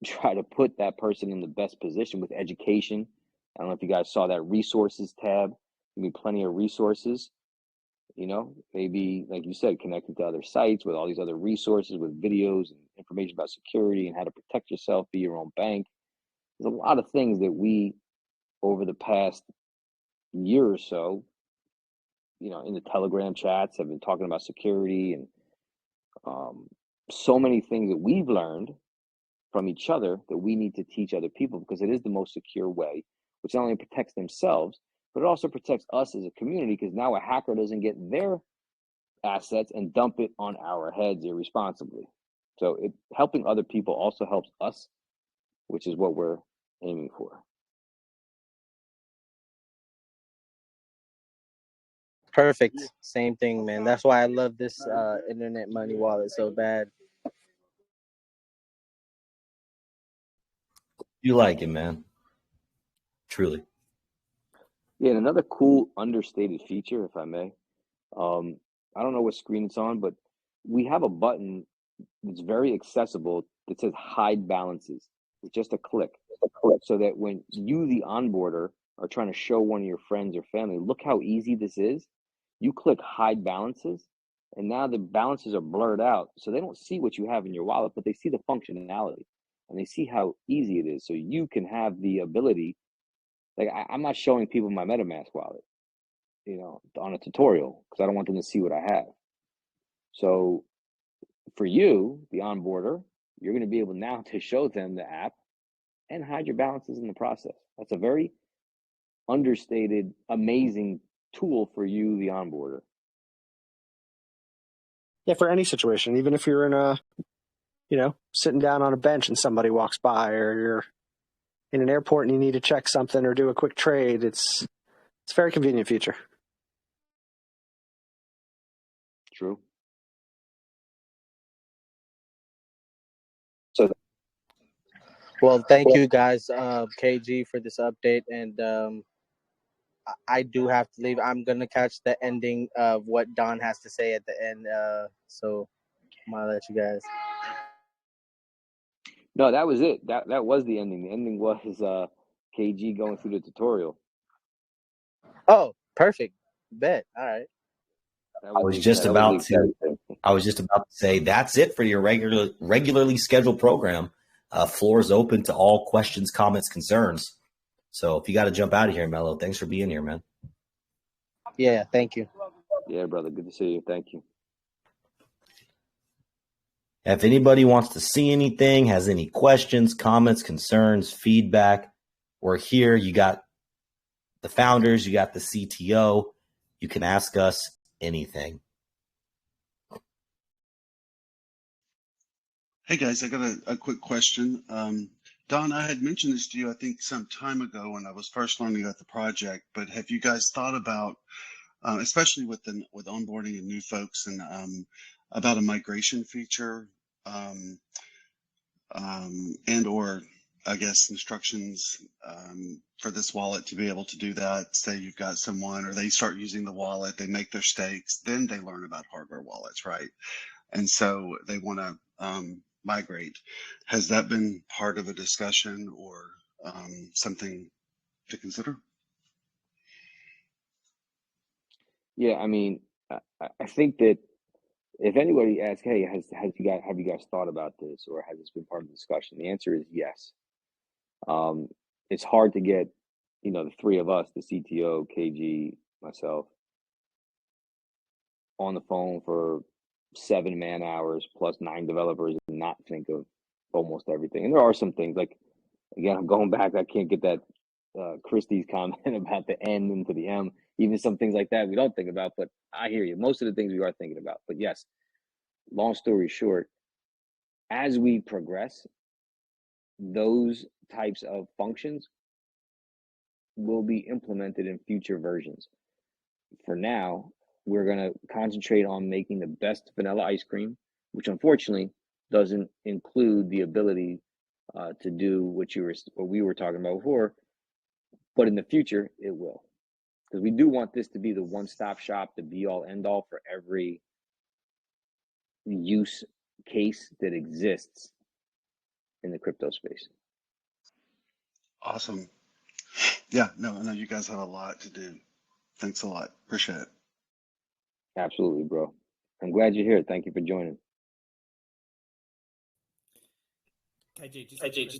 try to put that person in the best position with education. I don't know if you guys saw that resources tab. There'll be plenty of resources. Maybe, like you said, connecting to other sites with all these other resources with videos and information about security and how to protect yourself, be your own bank. There's a lot of things that we, over the past year or so, in the Telegram chats, have been talking about security and so many things that we've learned from each other that we need to teach other people, because it is the most secure way, which not only protects themselves, but it also protects us as a community, because now a hacker doesn't get their assets and dump it on our heads irresponsibly. So helping other people also helps us, which is what we're aiming for. Perfect. Same thing, man. That's why I love this Internet Money wallet so bad. You like it, man. Truly. Yeah, and another cool understated feature, if I may. I don't know what screen it's on, but we have a button that's very accessible that says hide balances with just a click. So that when you, the onboarder, are trying to show one of your friends or family, look how easy this is. You click hide balances, and now the balances are blurred out. So they don't see what you have in your wallet, but they see the functionality and they see how easy it is. So you can have the ability, like I'm not showing people my MetaMask wallet, on a tutorial, because I don't want them to see what I have. So for you, the onboarder, you're going to be able now to show them the app and hide your balances in the process. That's a very understated, amazing tool for you, the onboarder. Yeah, for any situation, even if you're in sitting down on a bench and somebody walks by, or you're in an airport and you need to check something or do a quick trade, it's a very convenient feature. True. Well, thank you guys, KG, for this update. And I do have to leave. I'm going to catch the ending of what Don has to say at the end. So I'm going to let you guys. No, that was it. That was the ending. The ending was KG going through the tutorial. Oh, perfect. Bet. All right. I was just about to say that's it for your regularly scheduled program. Floor is open to all questions, comments, concerns. So if you got to jump out of here, Mello, thanks for being here, man. Yeah, thank you. Yeah, brother. Good to see you. Thank you. If anybody wants to see anything, has any questions, comments, concerns, feedback, we're here. You got the founders, you got the CTO. You can ask us anything. Hey guys, I got a quick question. Don, I had mentioned this to you, I think, some time ago when I was first learning about the project. But have you guys thought about, especially with onboarding and new folks, and about a migration feature, and or I guess instructions for this wallet to be able to do that? Say you've got someone, or they start using the wallet, they make their stakes, then they learn about hardware wallets, right? And so they want to migrate. Has that been part of a discussion or something to consider? Yeah, I mean, I think that if anybody asks, hey, have you guys thought about this, or has this been part of the discussion? The answer is yes. It's hard to get, the three of us, the CTO, KG, myself, on the phone for 7 man hours plus 9 developers and not think of almost everything. And there are some things like, again, I'm going back. I can't get that Christie's comment about the N into the M. Even some things like that we don't think about, but I hear you. Most of the things we are thinking about. But yes, long story short, as we progress, those types of functions will be implemented in future versions. For now, we're going to concentrate on making the best vanilla ice cream, which unfortunately doesn't include the ability to do what we were talking about before, but in the future it will, because we do want this to be the one-stop shop, the be-all end-all for every use case that exists in the crypto space. Awesome. Yeah, no, I know you guys have a lot to do. Thanks a lot. Appreciate it. Absolutely, bro. I'm glad you're here. Thank you for joining. KG, just a question.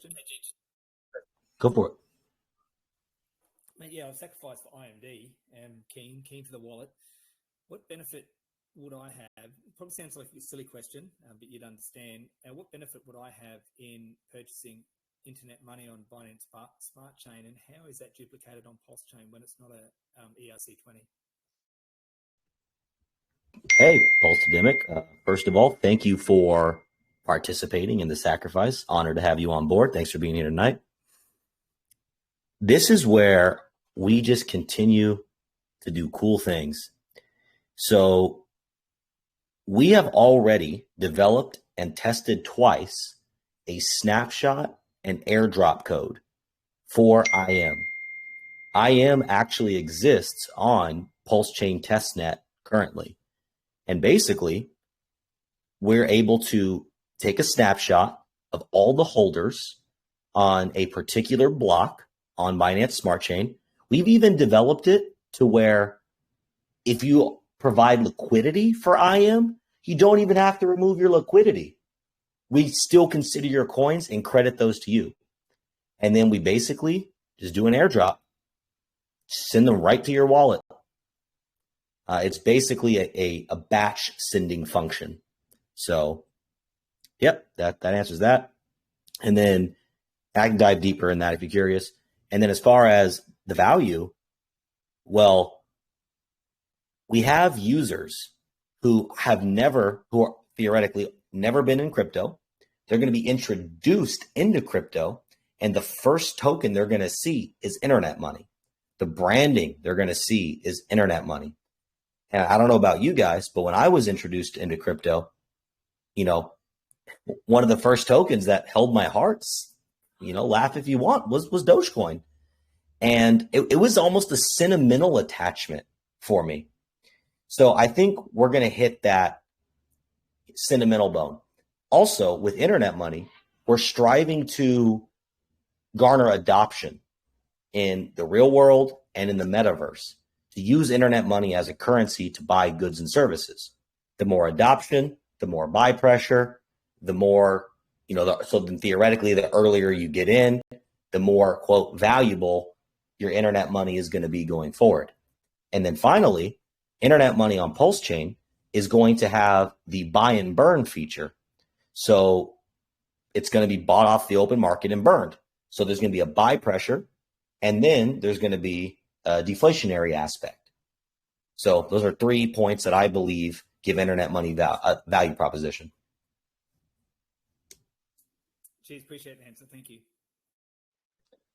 Go for it. Mate, yeah, I've sacrificed for IMD and keen for the wallet. What benefit would I have? It probably sounds like a silly question, but you'd understand. What benefit would I have in purchasing Internet Money on Binance Smart Chain, and how is that duplicated on PulseChain when it's not a ERC20? Hey, Pulsedemic. First of all, thank you for participating in the sacrifice. Honored to have you on board. Thanks for being here tonight. This is where we just continue to do cool things. So we have already developed and tested twice a snapshot and airdrop code for IM. IM actually exists on PulseChain testnet currently. And basically, we're able to take a snapshot of all the holders on a particular block on Binance Smart Chain. We've even developed it to where if you provide liquidity for IM, you don't even have to remove your liquidity. We still consider your coins and credit those to you. And then we basically just do an airdrop, send them right to your wallet. It's basically a batch sending function. So, yep, that answers that. And then I can dive deeper in that if you're curious. And then as far as the value, well, we have users who are theoretically never been in crypto. They're going to be introduced into crypto, and the first token they're going to see is Internet Money. The branding they're going to see is Internet Money. And I don't know about you guys, but when I was introduced into crypto, one of the first tokens that held my hearts, laugh if you want, was Dogecoin. And it was almost a sentimental attachment for me. So I think we're going to hit that sentimental bone. Also, with Internet Money, we're striving to garner adoption in the real world and in the metaverse to use Internet Money as a currency to buy goods and services. The more adoption, the more buy pressure, the more, so then theoretically, the earlier you get in, the more, quote, valuable your Internet Money is going to be going forward. And then finally, Internet Money on PulseChain is going to have the buy and burn feature. So it's going to be bought off the open market and burned. So there's going to be a buy pressure, and then there's going to be a deflationary aspect. So those are 3 points that I believe give Internet Money value proposition. Cheers, appreciate the answer. Thank you.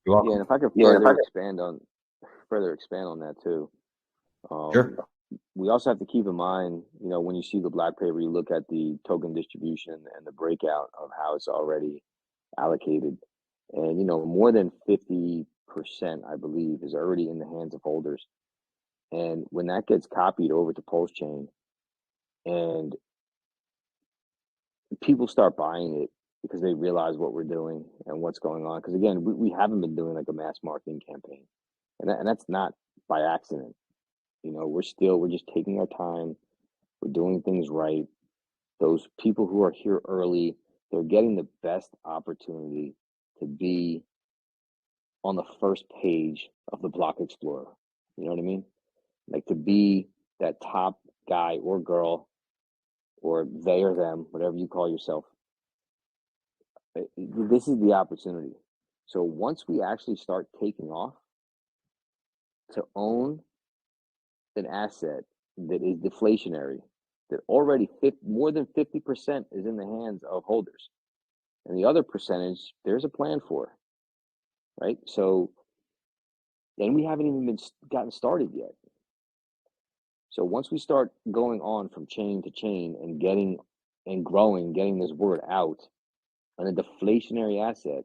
You're welcome. Yeah, and if I could further expand on that too. Sure. We also have to keep in mind, when you see the black paper, you look at the token distribution and the breakout of how it's already allocated. And, more than 50%, I believe, is already in the hands of holders. And when that gets copied over to PulseChain and people start buying it because they realize what we're doing and what's going on. Because again, we haven't been doing like a mass marketing campaign, and that's not by accident. we're just taking our time. We're doing things right. Those people who are here early, they're getting the best opportunity to be on the first page of the Block Explorer. You know what I mean? Like, to be that top guy or girl, or they or them, whatever you call yourself. This is the opportunity. So once we actually start taking off, to own an asset that is deflationary, that already more than 50% is in the hands of holders, and the other percentage, there's a plan for, right? So, and we haven't even gotten started yet. So once we start going on from chain to chain and getting this word out on a deflationary asset,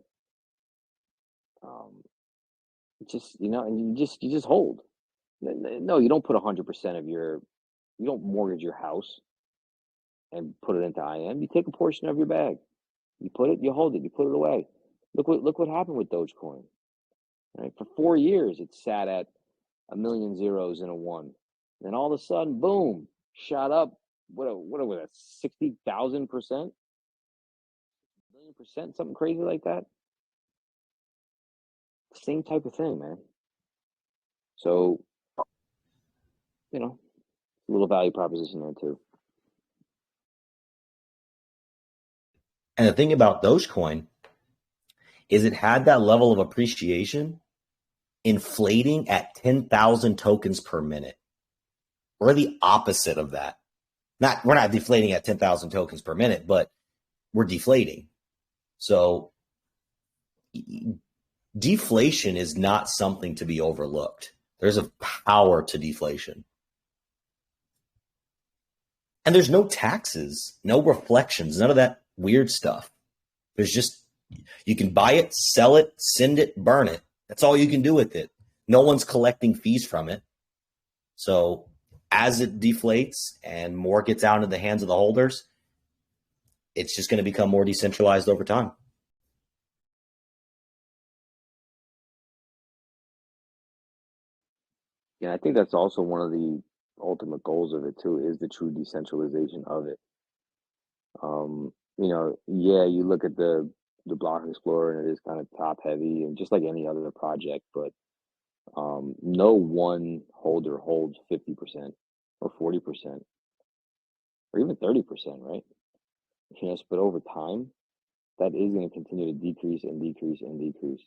and you just hold. No, you don't put 100% of you don't mortgage your house and put it into IM. You take a portion of your bag, you put it, you hold it, you put it away. Look what happened with Dogecoin. Right? For 4 years, it sat at 1 million zeros and a one. Then all of a sudden, boom, shot up. What was that? 60,000%, 1,000,000%, something crazy like that. Same type of thing, man. So, a little value proposition there too. And the thing about Dogecoin is it had that level of appreciation inflating at 10,000 tokens per minute. We're the opposite of that. We're not deflating at 10,000 tokens per minute, but we're deflating. So deflation is not something to be overlooked. There's a power to deflation. And there's no taxes, no reflections, none of that weird stuff. There's just, you can buy it, sell it, send it, burn it. That's all you can do with it. No one's collecting fees from it. So as it deflates and more gets out into the hands of the holders, it's just going to become more decentralized over time. Yeah, I think that's also one of the ultimate goals of it too, is the true decentralization of it. You look at the Block Explorer and it is kind of top heavy and just like any other project, but no one holder holds 50% or 40% or even 30%, right? Yes, but over time, that is going to continue to decrease and decrease and decrease.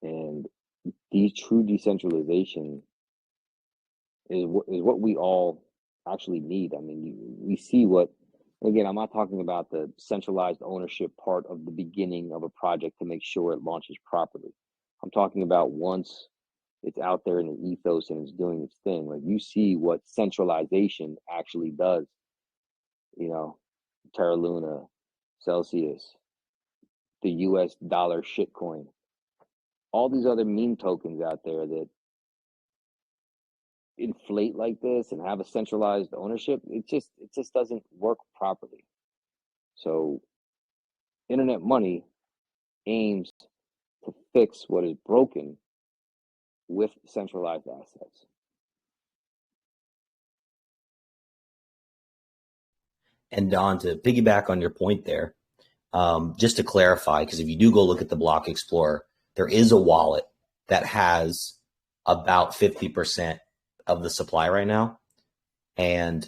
And the true decentralization is what we all actually need. I mean, we see what, again, I'm not talking about the centralized ownership part of the beginning of a project to make sure it launches properly. I'm talking about once it's out there in the ethos and it's doing its thing. Like, you see what centralization actually does. Terra Luna, Celsius, the US dollar shitcoin, all these other meme tokens out there that inflate like this and have a centralized ownership. It just doesn't work properly. So Internet Money aims to fix what is broken with centralized assets. And Don, to piggyback on your point there, just to clarify, because if you do go look at the Block Explorer, there is a wallet that has about 50% of the supply right now. And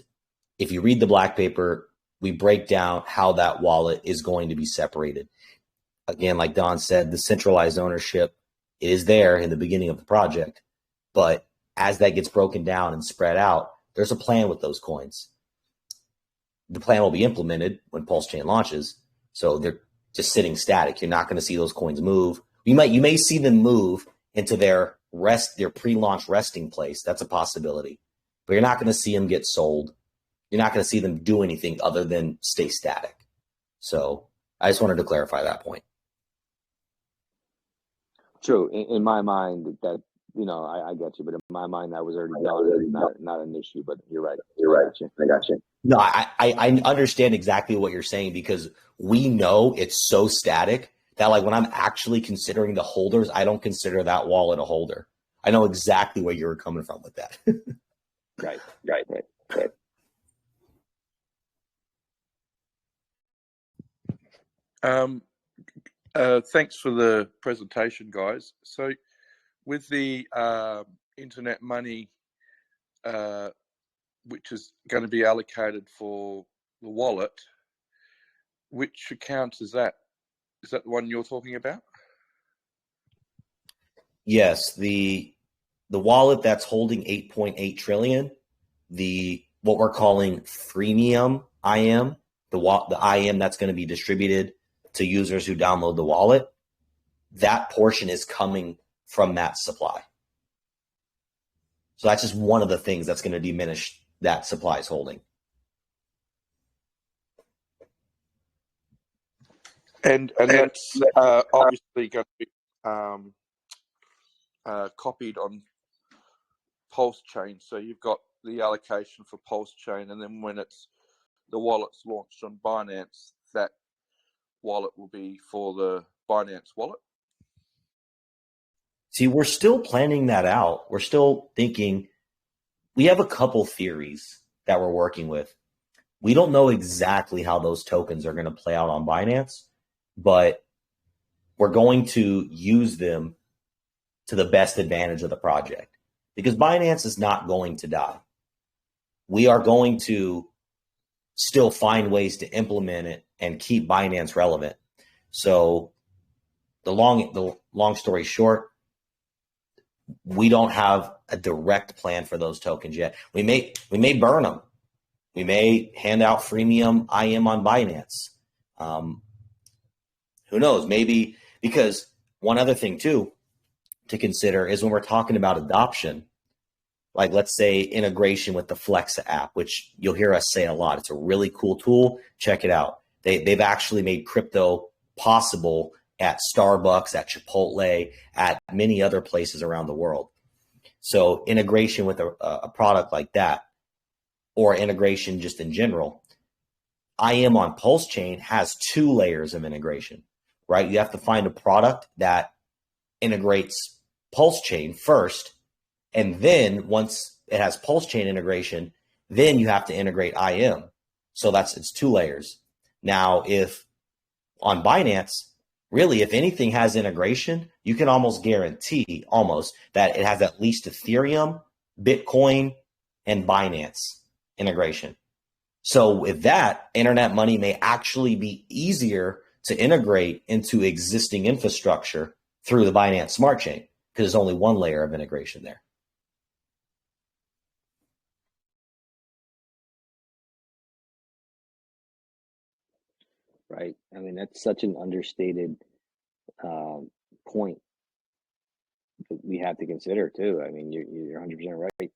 if you read the black paper, we break down how that wallet is going to be separated. Again, like Don said, the centralized ownership is there in the beginning of the project, but as that gets broken down and spread out, there's a plan with those coins. The plan will be implemented when PulseChain launches, so they're just sitting static. You're not going to see those coins move. You may see them move into their pre-launch resting place. That's a possibility, but you're not going to see them get sold. You're not going to see them do anything other than stay static. So I just wanted to clarify that point. True. In my mind, that I get you, but in my mind, that was already done. Not an issue, but you're right. I got you. No, I understand exactly what you're saying, because we know it's so static that, like, when I'm actually considering the holders, I don't consider that wallet a holder. I know exactly where you were coming from with that. Right. Thanks for the presentation, guys. So with the internet money, which is going to be allocated for the wallet, which account is that? Is that the one you're talking about? Yes, the wallet that's holding 8.8 trillion, what we're calling freemium IM, the IM that's going to be distributed to users who download the wallet, that portion is coming from that supply. So that's just one of the things that's going to diminish that supply's holding. And that's obviously going to be copied on PulseChain. So you've got the allocation for PulseChain, and then when the wallet's launched on Binance, that wallet will be for the Binance wallet. See, we're still planning that out. We're still thinking. We have a couple theories that we're working with. We don't know exactly how those tokens are going to play out on Binance, but we're going to use them to the best advantage of the project, because Binance is not going to die. We are going to still find ways to implement it and keep Binance relevant. So the long story short, we don't have a direct plan for those tokens yet. We may burn them. We may hand out freemium IM on Binance. Who knows? Maybe, because one other thing too to consider is when we're talking about adoption, like let's say integration with the Flexa app, which you'll hear us say a lot. It's a really cool tool. Check it out. They've actually made crypto possible at Starbucks, at Chipotle, at many other places around the world. So integration with a product like that, or integration just in general, IM on PulseChain has 2 layers of integration, right? You have to find a product that integrates PulseChain first, and then once it has PulseChain integration, then you have to integrate IM. So it's 2 layers. Now, if on Binance, really, if anything has integration, you can almost guarantee that it has at least Ethereum, Bitcoin, and Binance integration. So with that, internet money may actually be easier to integrate into existing infrastructure through the Binance Smart Chain, because there's only 1 layer of integration there. Right. I mean, that's such an understated point that we have to consider too. I mean, you're 100% right.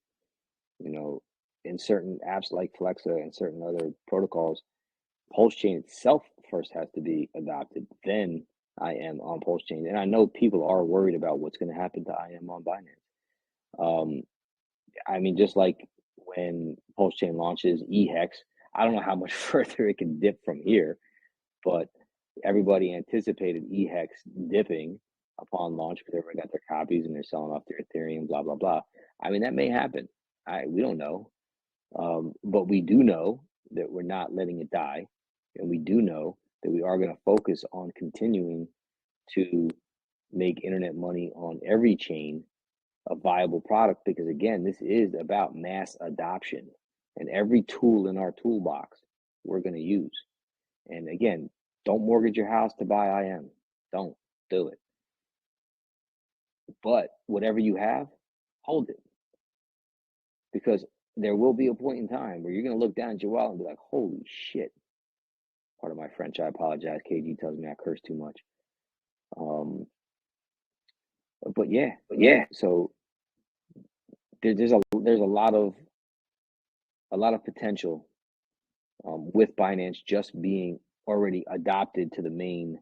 You know, in certain apps like Flexa and certain other protocols, PulseChain itself first has to be adopted, then IM on PulseChain. And I know people are worried about what's going to happen to IM on Binance. I mean, just like when PulseChain launches EHEX, I don't know how much further it can dip from here, but everybody anticipated EHEX dipping upon launch because everybody got their copies and they're selling off their Ethereum, blah, blah, blah. I mean, that may happen. We don't know. But we do know that we're not letting it die. And we do know that we are going to focus on continuing to make internet money on every chain a viable product, because again, this is about mass adoption, and every tool in our toolbox we're going to use. And again, don't mortgage your house to buy IM. Don't do it. But whatever you have, hold it. Because there will be a point in time where you're going to look down at your wallet and be like, holy shit. Pardon my French, I apologize. KG tells me I curse too much. But yeah. So there's a lot of potential with Binance just being already adopted to the main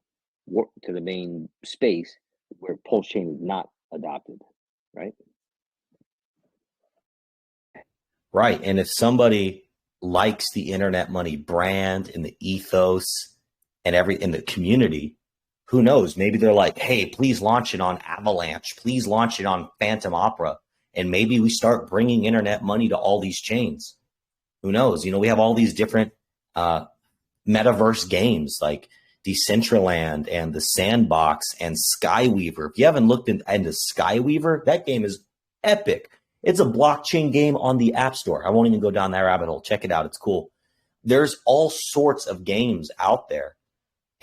space where PulseChain is not adopted, right? Right. And if somebody likes the internet money brand and the ethos and in the community, who knows? Maybe they're like, hey, please launch it on Avalanche. Please launch it on Phantom Opera. And maybe we start bringing internet money to all these chains. Who knows? We have all these different metaverse games like Decentraland and the Sandbox and Skyweaver. If you haven't looked into Skyweaver, that game is epic. It's a blockchain game on the App Store. I won't even go down that rabbit hole. Check it out. It's cool. There's all sorts of games out there.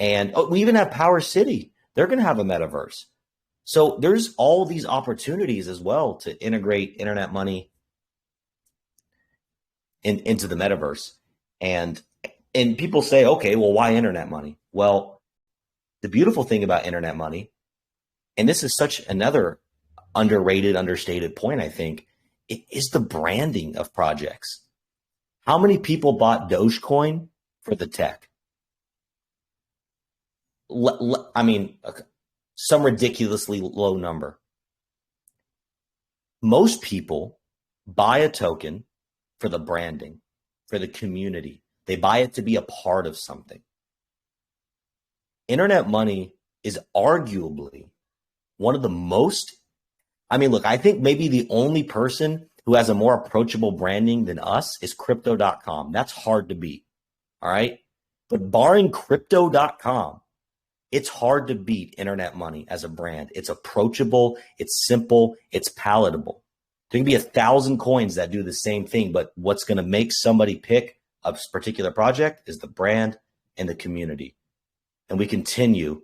And we even have Power City. They're going to have a metaverse. So there's all these opportunities as well to integrate internet money into the metaverse. And people say, okay, well, why internet money? Well, the beautiful thing about internet money, and this is such another underrated, understated point, I think, it is the branding of projects. How many people bought Dogecoin for the tech? I mean, some ridiculously low number. Most people buy a token for the branding, for the community. They buy it to be a part of something. Internet money is arguably one of the most, I think maybe the only person who has a more approachable branding than us is crypto.com. That's hard to beat. All right. But barring crypto.com, it's hard to beat internet money as a brand. It's approachable. It's simple. It's palatable. There can be 1,000 coins that do the same thing, but what's going to make somebody pick a particular project is the brand and the community. And we continue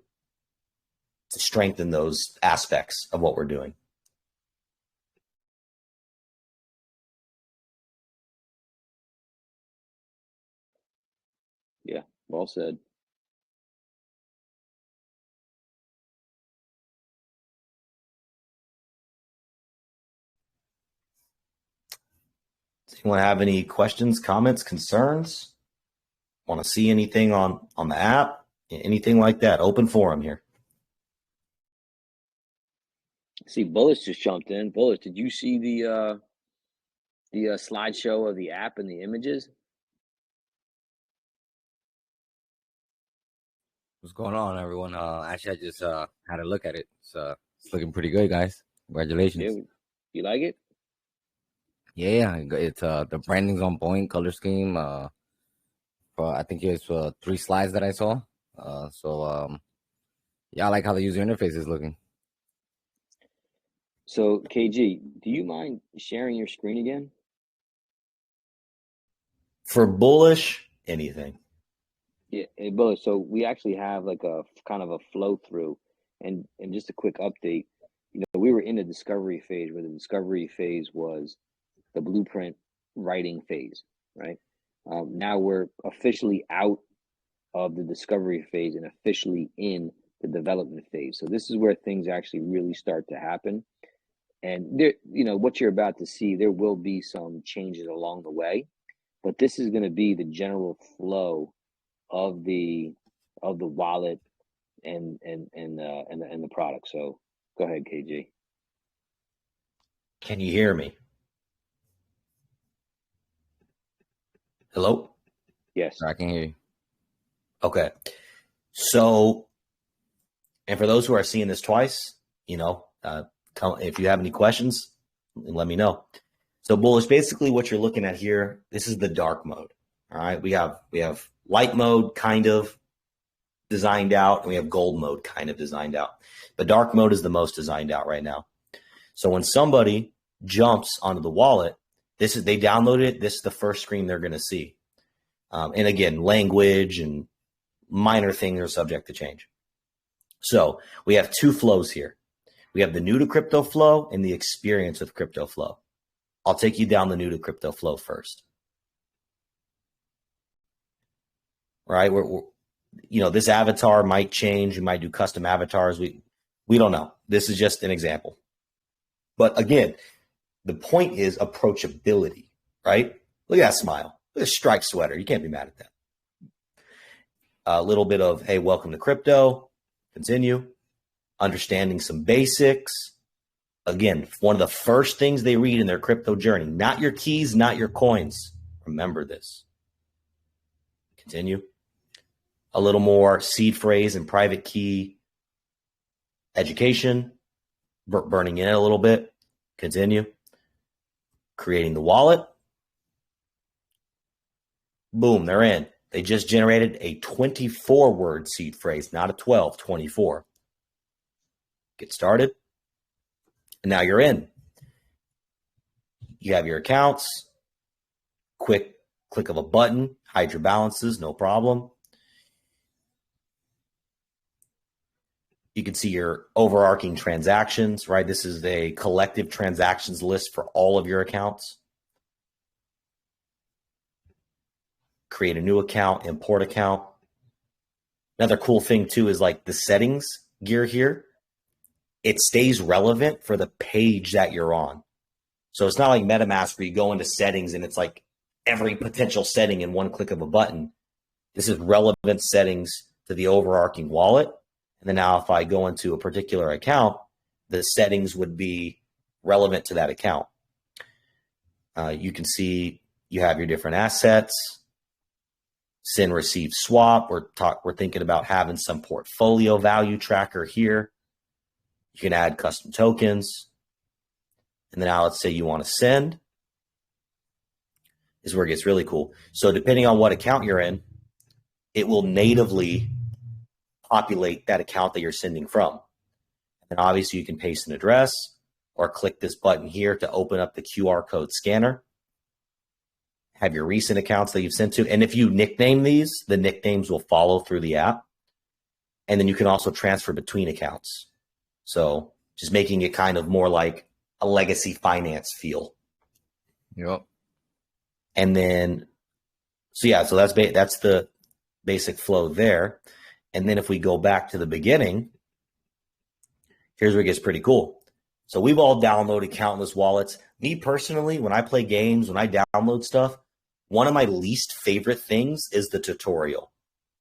to strengthen those aspects of what we're doing. Yeah, well said. Does anyone have any questions, comments, concerns? Want to see anything on the app? Anything like that? Open forum here. See, Bullish just jumped in. Bullish, did you see the slideshow of the app and the images? What's going on, everyone? Actually, I just had a look at it. It's looking pretty good, guys. Congratulations. Yeah, you like it? Yeah, it's the branding's on point, color scheme. I think it's 3 slides that I saw. Yeah, I like how the user interface is looking. So, KG, do you mind sharing your screen again? For Bullish, anything. Yeah, Bullish. So we actually have like a kind of a flow through, and just a quick update. We were in the discovery phase, where the discovery phase was the blueprint writing phase, right? Now we're officially out of the discovery phase and officially in the development phase. So this is where things actually really start to happen. And there, what you're about to see, there will be some changes along the way, but this is going to be the general flow of the wallet and the product. So go ahead, KG. Can you hear me? Hello? Yes, I can hear you. Okay. So, and for those who are seeing this twice, if you have any questions, let me know. So Bullish, basically what you're looking at here, this is the dark mode. All right. We have light mode kind of designed out, and we have gold mode kind of designed out. But dark mode is the most designed out right now. So when somebody jumps onto the wallet, they downloaded it. This is the first screen they're going to see. And again, language and minor things are subject to change. So we have 2 flows here. We have the new to crypto flow and the experience with crypto flow. I'll take you down the new to crypto flow first. Right? This avatar might change. We might do custom avatars. We don't know. This is just an example. But again, the point is approachability, right? Look at that smile. Look at a striped sweater. You can't be mad at that. A little bit of, hey, welcome to crypto. Continue. Understanding some basics. Again, one of the first things they read in their crypto journey, not your keys, not your coins. Remember this. Continue. A little more seed phrase and private key, education, burning in it a little bit, continue, creating the wallet. Boom, they're in. They just generated a 24-word seed phrase, not a 12, 24. Get started. And now you're in. You have your accounts. Quick click of a button, hide your balances, no problem. You can see your overarching transactions, right? This is a collective transactions list for all of your accounts. Create a new account, import account. Another cool thing too is like the settings gear here. It stays relevant for the page that you're on. So it's not like MetaMask where you go into settings and it's like every potential setting in one click of a button. This is relevant settings to the overarching wallet. And then now if I go into a particular account, the settings would be relevant to that account. You can see you have your different assets. Send, receive, swap. We're thinking about having some portfolio value tracker here. You can add custom tokens. And then now let's say you want to send. This is where it gets really cool. So depending on what account you're in, it will natively populate that account that you're sending from. And obviously you can paste an address or click this button here to open up the QR code scanner. Have your recent accounts that you've sent to. And if you nickname these, the nicknames will follow through the app. And then you can also transfer between accounts. So just making it kind of more like a legacy finance feel. Yep. And then, so yeah, so that's the basic flow there. And then if we go back to the beginning, here's where it gets pretty cool. So we've all downloaded countless wallets. Me personally, when I play games, when I download stuff, one of my least favorite things is the tutorial.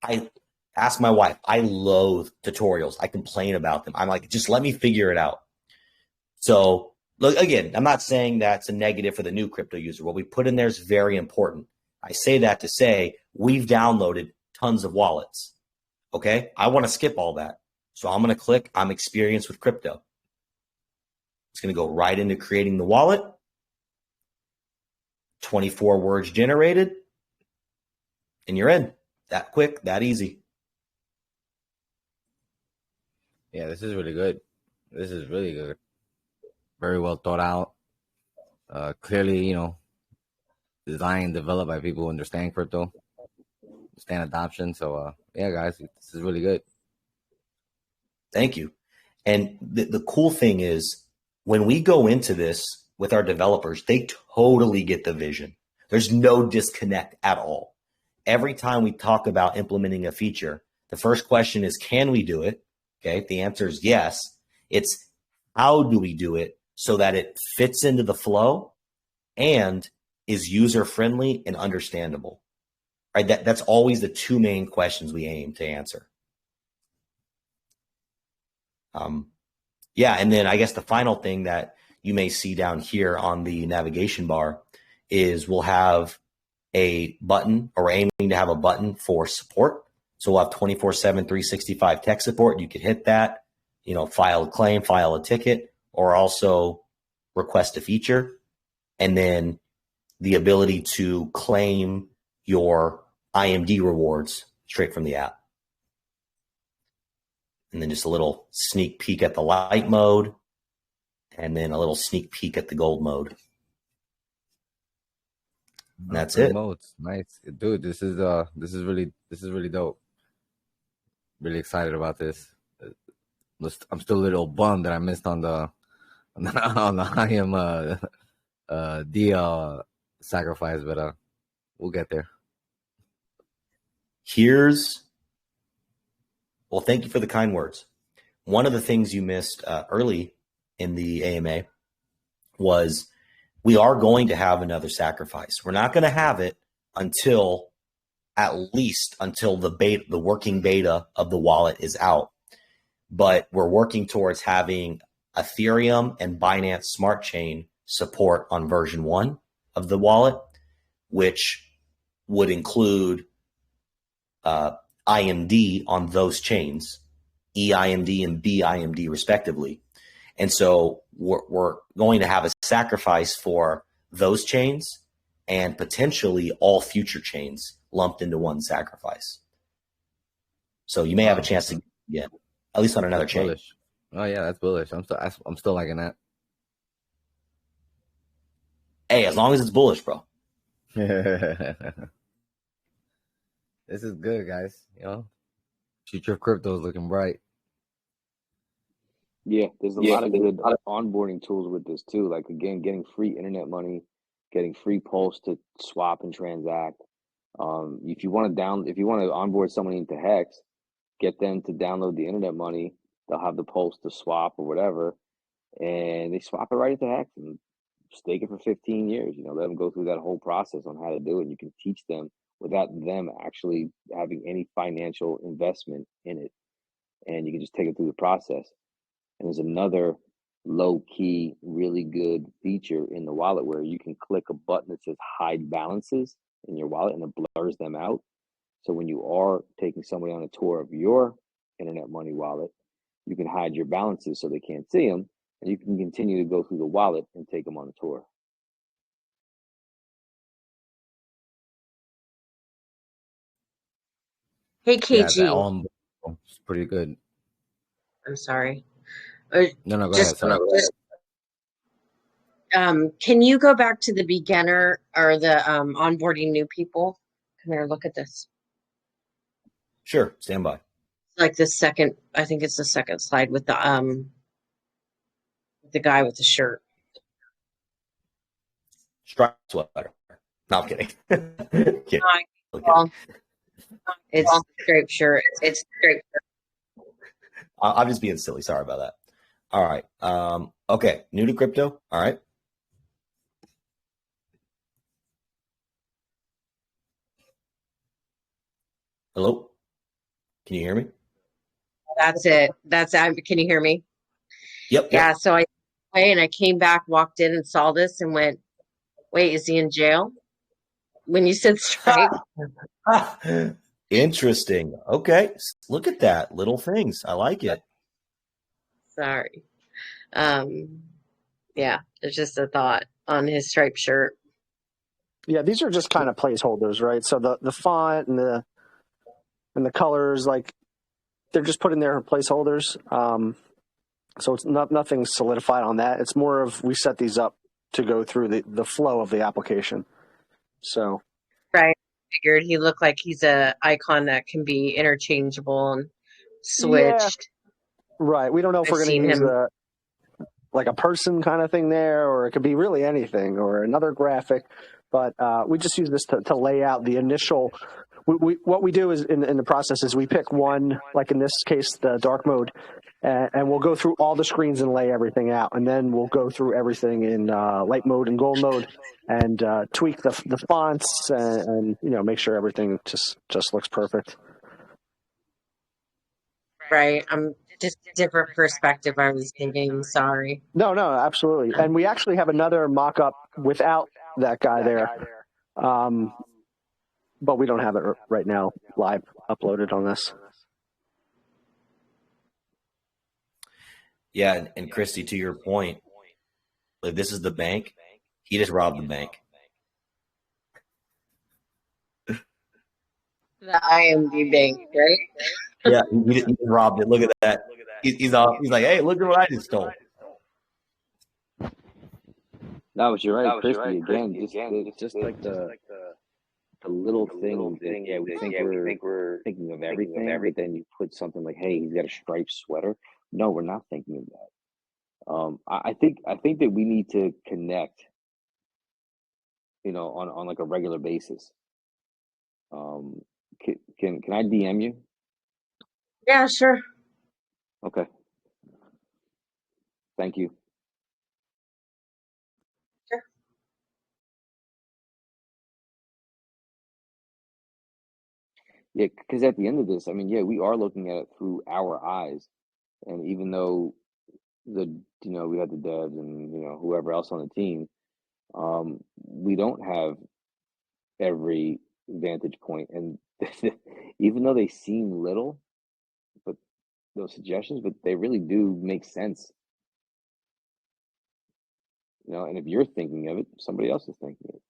I ask my wife, I loathe tutorials. I complain about them. I'm like, just let me figure it out. So look, again, I'm not saying that's a negative for the new crypto user. What we put in there is very important. I say that to say we've downloaded tons of wallets. Okay, I want to skip all that. So I'm going to click, I'm experienced with crypto. It's going to go right into creating the wallet. 24 words generated. And you're in. That quick, that easy. Yeah, this is really good. This is really good. Very well thought out. Clearly, designed and developed by people who understand crypto, understand adoption. So, yeah, guys, this is really good. Thank you. And the cool thing is when we go into this with our developers, they totally get the vision. There's no disconnect at all. Every time we talk about implementing a feature, the first question is, can we do it? Okay, if the answer is yes, it's how do we do it so that it fits into the flow and is user-friendly and understandable, right? That's always the two main questions we aim to answer. Yeah, and then I guess the final thing that you may see down here on the navigation bar is we'll have a button, or we're aiming to have a button for support. So we'll have 24/7, 365 tech support. You could hit that, file a claim, file a ticket, or also request a feature. And then the ability to claim your IMD rewards straight from the app. And then just a little sneak peek at the light mode, and then a little sneak peek at the gold mode. And that's it. Modes. Nice. Dude, this is really dope. Really excited about this. I'm still a little bummed that I missed on the IMD sacrifice, but we'll get there. Well, thank you for the kind words. One of the things you missed early in the AMA was we are going to have another sacrifice. We're not going to have it until the working beta of the wallet is out. But we're working towards having Ethereum and Binance Smart Chain support on version 1 of the wallet, which would include IMD on those chains. EIMD and BIMD respectively. And so we're going to have a sacrifice for those chains and potentially all future chains lumped into one sacrifice. So you may have a chance to get at least on another chain. Bullish. Oh yeah, that's bullish. I'm still liking that. Hey, as long as it's bullish, bro. This is good, guys. You know, future of crypto is looking bright. Yeah, there's a lot of good onboarding tools with this too. Like again, getting free internet money, getting free Pulse to swap and transact. If you want to onboard somebody into Hex, get them to download the internet money. They'll have the Pulse to swap or whatever, and they swap it right into Hex and stake it for 15 years. You know, let them go through that whole process on how to do it. You can teach them without them actually having any financial investment in it, and you can just take it through the process. And there's another low-key, really good feature in the wallet where you can click a button that says hide balances in your wallet and it blurs them out. So when you are taking somebody on a tour of your Internet Money wallet, you can hide your balances so they can't see them, and you can continue to go through the wallet and take them on the tour. Hey, Yeah, KG. that all is pretty good. I'm sorry. No, go ahead. Sorry. Can you go back to the beginner or the onboarding new people? Come here, look at this. Sure, stand by. Like the second, I think it's the second slide with the guy with the shirt. Striped sweater. No, I'm kidding. Kidding. Well, it's striped shirt. It's striped shirt. I'm just being silly. Sorry about that. All right. Okay. New to crypto. All right. Hello. Can you hear me? That's it. Can you hear me? Yep. Yeah. So I came back, walked in and saw this and went, wait, is he in jail? When you said stripe. Interesting. Okay. Look at that. Little things. I like it. Sorry. Yeah, it's just a thought on his striped shirt. Yeah, these are just kind of placeholders, right? So the font and the colors, like they're just put in there for placeholders. So it's nothing solidified on that. It's more of we set these up to go through the flow of the application. So right, figured he looked like he's a icon that can be interchangeable and switched. Yeah, right. We don't know if we're going to use like a person kind of thing there, or it could be really anything or another graphic. But we just use this to lay out the initial. What we do is in the process is we pick one, like in this case, the dark mode, and we'll go through all the screens and lay everything out, and then we'll go through everything in light mode and gold mode, and tweak the fonts and make sure everything just looks perfect. Right. I'm just different perspective. I was thinking. Sorry. No, absolutely. And we actually have another mock-up without that guy there. But we don't have it right now live uploaded on this. Yeah, and Christy, to your point, like this is the bank. He just robbed the bank. The IMD bank, right? Yeah, he just robbed it. Look at that. He's like, hey, look at what I just stole. No, but you're right, Christy. Again, just like the little things that we think we're thinking of everything, but then you put something like, hey, he's got a striped sweater. No, we're not thinking of that. I think that we need to connect, on like a regular basis. Can I DM you? Yeah, sure. Okay. Thank you. Sure. Yeah, because at the end of this, I mean, yeah, we are looking at it through our eyes, and even though we had the devs and whoever else on the team, we don't have every vantage point, and even though they seem little, but those suggestions, but they really do make sense. And if you're thinking of it, somebody else is thinking of it.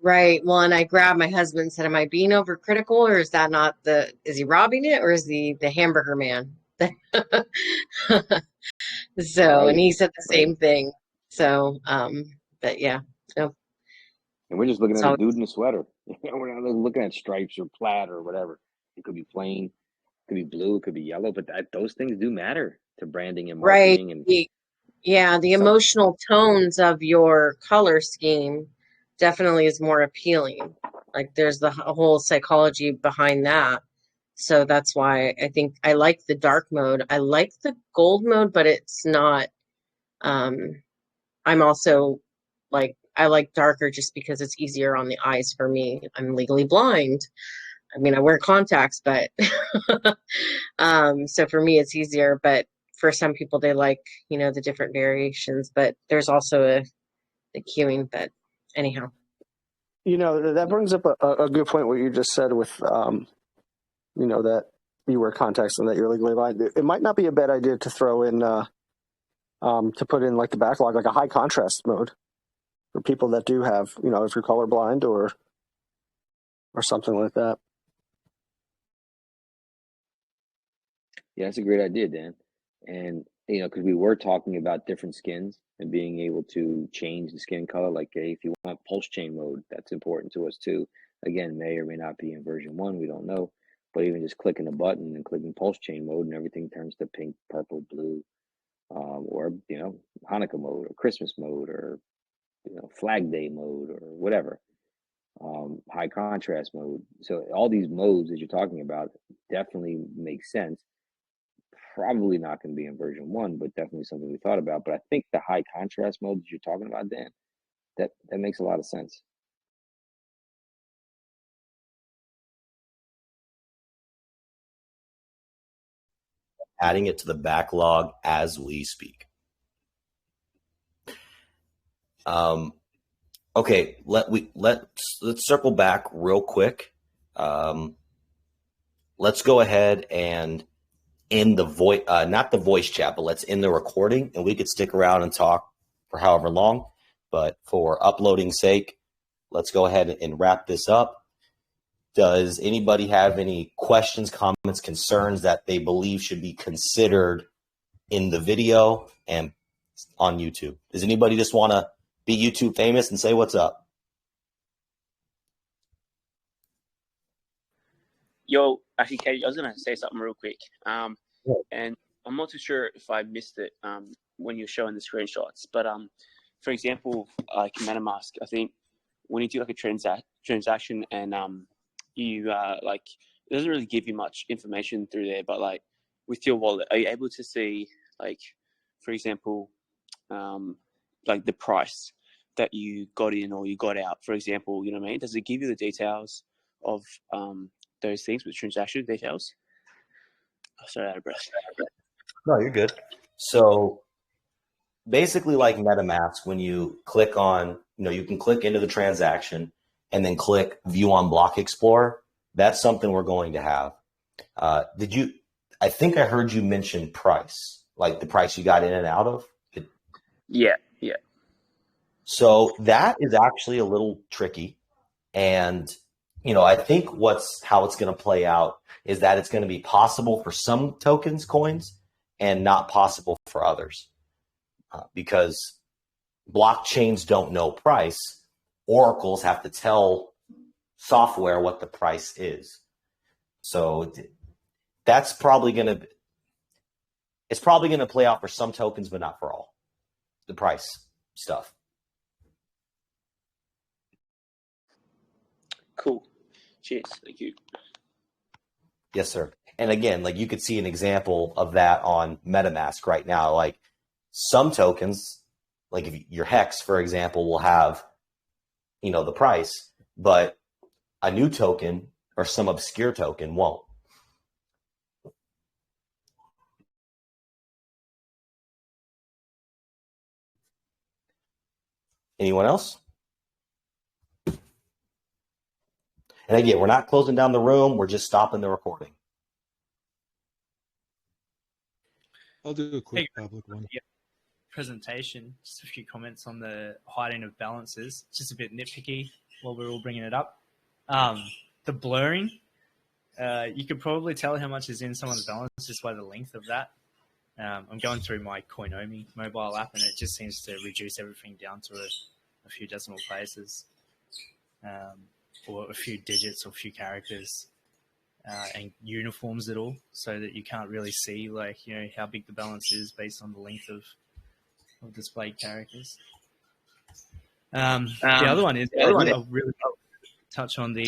Right. Well, and I grabbed my husband and said, am I being overcritical, or is that not is he robbing it, or is he the hamburger man? So, and he said the same thing. So, but yeah. So, and we're just looking at so a dude in a sweater. We're not looking at stripes or plaid or whatever. It could be plain, it could be blue, it could be yellow, but those things do matter to branding and marketing. right. And Yeah, the emotional tones of your color scheme definitely is more appealing. Like there's the whole psychology behind that. So that's why I think I like the dark mode. I like the gold mode, but it's not, I'm also like, I like darker just because it's easier on the eyes for me. I'm legally blind. I mean, I wear contacts, but so for me it's easier, but for some people they like, the different variations, but there's also the queuing, but anyhow. That brings up a good point what you just said with, that you wear contacts and that you're legally blind. It might not be a bad idea to throw in, to put in like the backlog, like a high contrast mode for people that do have, if you're colorblind or something like that. Yeah, that's a great idea, Dan. And, because we were talking about different skins and being able to change the skin color. Like, hey, if you want PulseChain mode, that's important to us too. Again, may or may not be in version 1, we don't know. But even just clicking a button and clicking PulseChain mode and everything turns to pink, purple, blue, or, Hanukkah mode or Christmas mode or, Flag Day mode or whatever. High contrast mode. So all these modes that you're talking about definitely make sense. Probably not going to be in version 1, but definitely something we thought about. But I think the high contrast mode that you're talking about, Dan, that makes a lot of sense. Adding it to the backlog as we speak. Okay, let's circle back real quick. Let's go ahead and in the voice, not the voice chat, but let's in the recording, and we could stick around and talk for however long. But for uploading sake, let's go ahead and wrap this up. Does anybody have any questions, comments, concerns that they believe should be considered in the video and on YouTube? Does anybody just want to be YouTube famous and say what's up? Yo, actually, Katie, I was going to say something real quick. And I'm not too sure if I missed it when you were showing the screenshots. But for example, like MetaMask, I think when you do like a transaction and you like, it doesn't really give you much information through there. But like with your wallet, are you able to see like, for example, like the price that you got in or you got out, for example, you know what I mean? Does it give you the details of those things with transaction details? Oh, sorry, out of breath. No, you're good. So basically like MetaMask, when you click on, you can click into the transaction and then click view on Block Explorer. That's something we're going to have. I think I heard you mention price, like the price you got in and out of. Yeah. So that is actually a little tricky. And, I think how it's going to play out is that it's going to be possible for some tokens, coins, and not possible for others. Because blockchains don't know price. Oracles have to tell software what the price is. So it's probably going to play out for some tokens, but not for all. The price stuff. Cool. Cheers. Thank you. Yes, sir. And again, like you could see an example of that on MetaMask right now. Like some tokens, like if your Hex, for example, will have, the price, but a new token or some obscure token won't. Anyone else? And again, we're not closing down the room. We're just stopping the recording. I'll do a quick Hey, public one. yeah, presentation. Just a few comments on the hiding of balances. It's just a bit nitpicky while we're all bringing it up. The blurring, you could probably tell how much is in someone's balance just by the length of that. I'm going through my Coinomi mobile app, and it just seems to reduce everything down to a few decimal places, or a few digits or a few characters, and uniforms it all, so that you can't really see, like, you know, how big the balance is based on the length of displayed characters. The other one is I really touch on the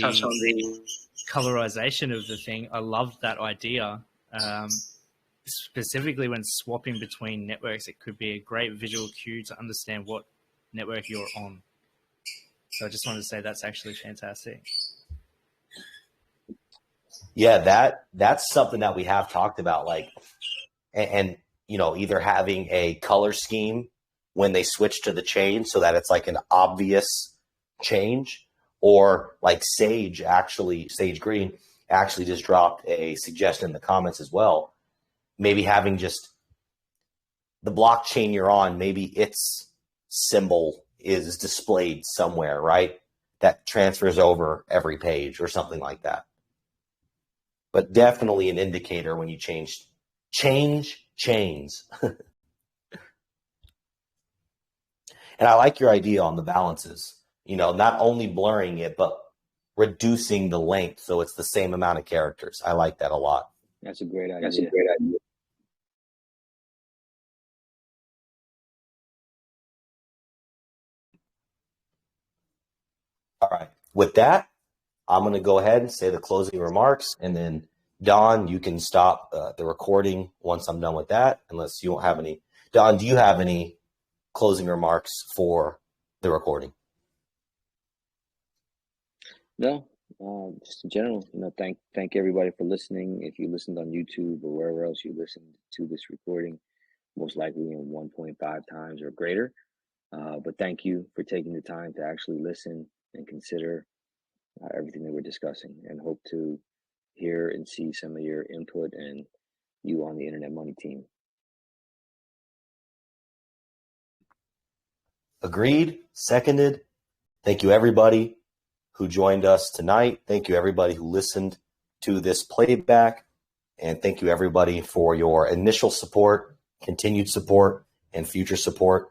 colorization of the thing. I love that idea. Specifically when swapping between networks, it could be a great visual cue to understand what network you're on. So I just wanted to say that's actually fantastic. Yeah, that's something that we have talked about, like, and you know, either having a color scheme when they switch to the chain so that it's like an obvious change, or like Sage Green actually just dropped a suggestion in the comments as well. Maybe having just the blockchain you're on, maybe its symbol is displayed somewhere, right? That transfers over every page or something like that. But definitely an indicator when you change chains. And I like your idea on the balances, you know, not only blurring it, but reducing the length so it's the same amount of characters. I like that a lot. That's a great idea. That's a great idea. All right. With that, I'm going to go ahead and say the closing remarks, and then Don, you can stop the recording once I'm done with that, unless you don't have any. Don, do you have any closing remarks for the recording? No, just in general, you know, thank everybody for listening. If you listened on YouTube or wherever else you listened to this recording, most likely in 1.5 times or greater. But thank you for taking the time to actually listen and consider everything that we're discussing, and hope to hear and see some of your input and you on the Internet Money team. Agreed. Seconded. Thank you, everybody who joined us tonight. Thank you, everybody who listened to this playback. And thank you, everybody, for your initial support, continued support, and future support.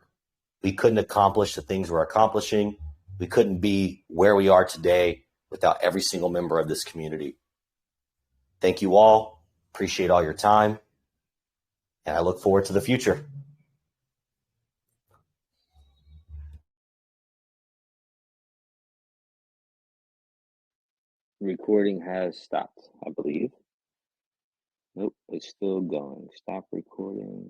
We couldn't accomplish the things we're accomplishing. We couldn't be where we are today without every single member of this community. Thank you all. Appreciate all your time. And I look forward to the future. Recording has stopped, I believe. Nope, it's still going. Stop recording.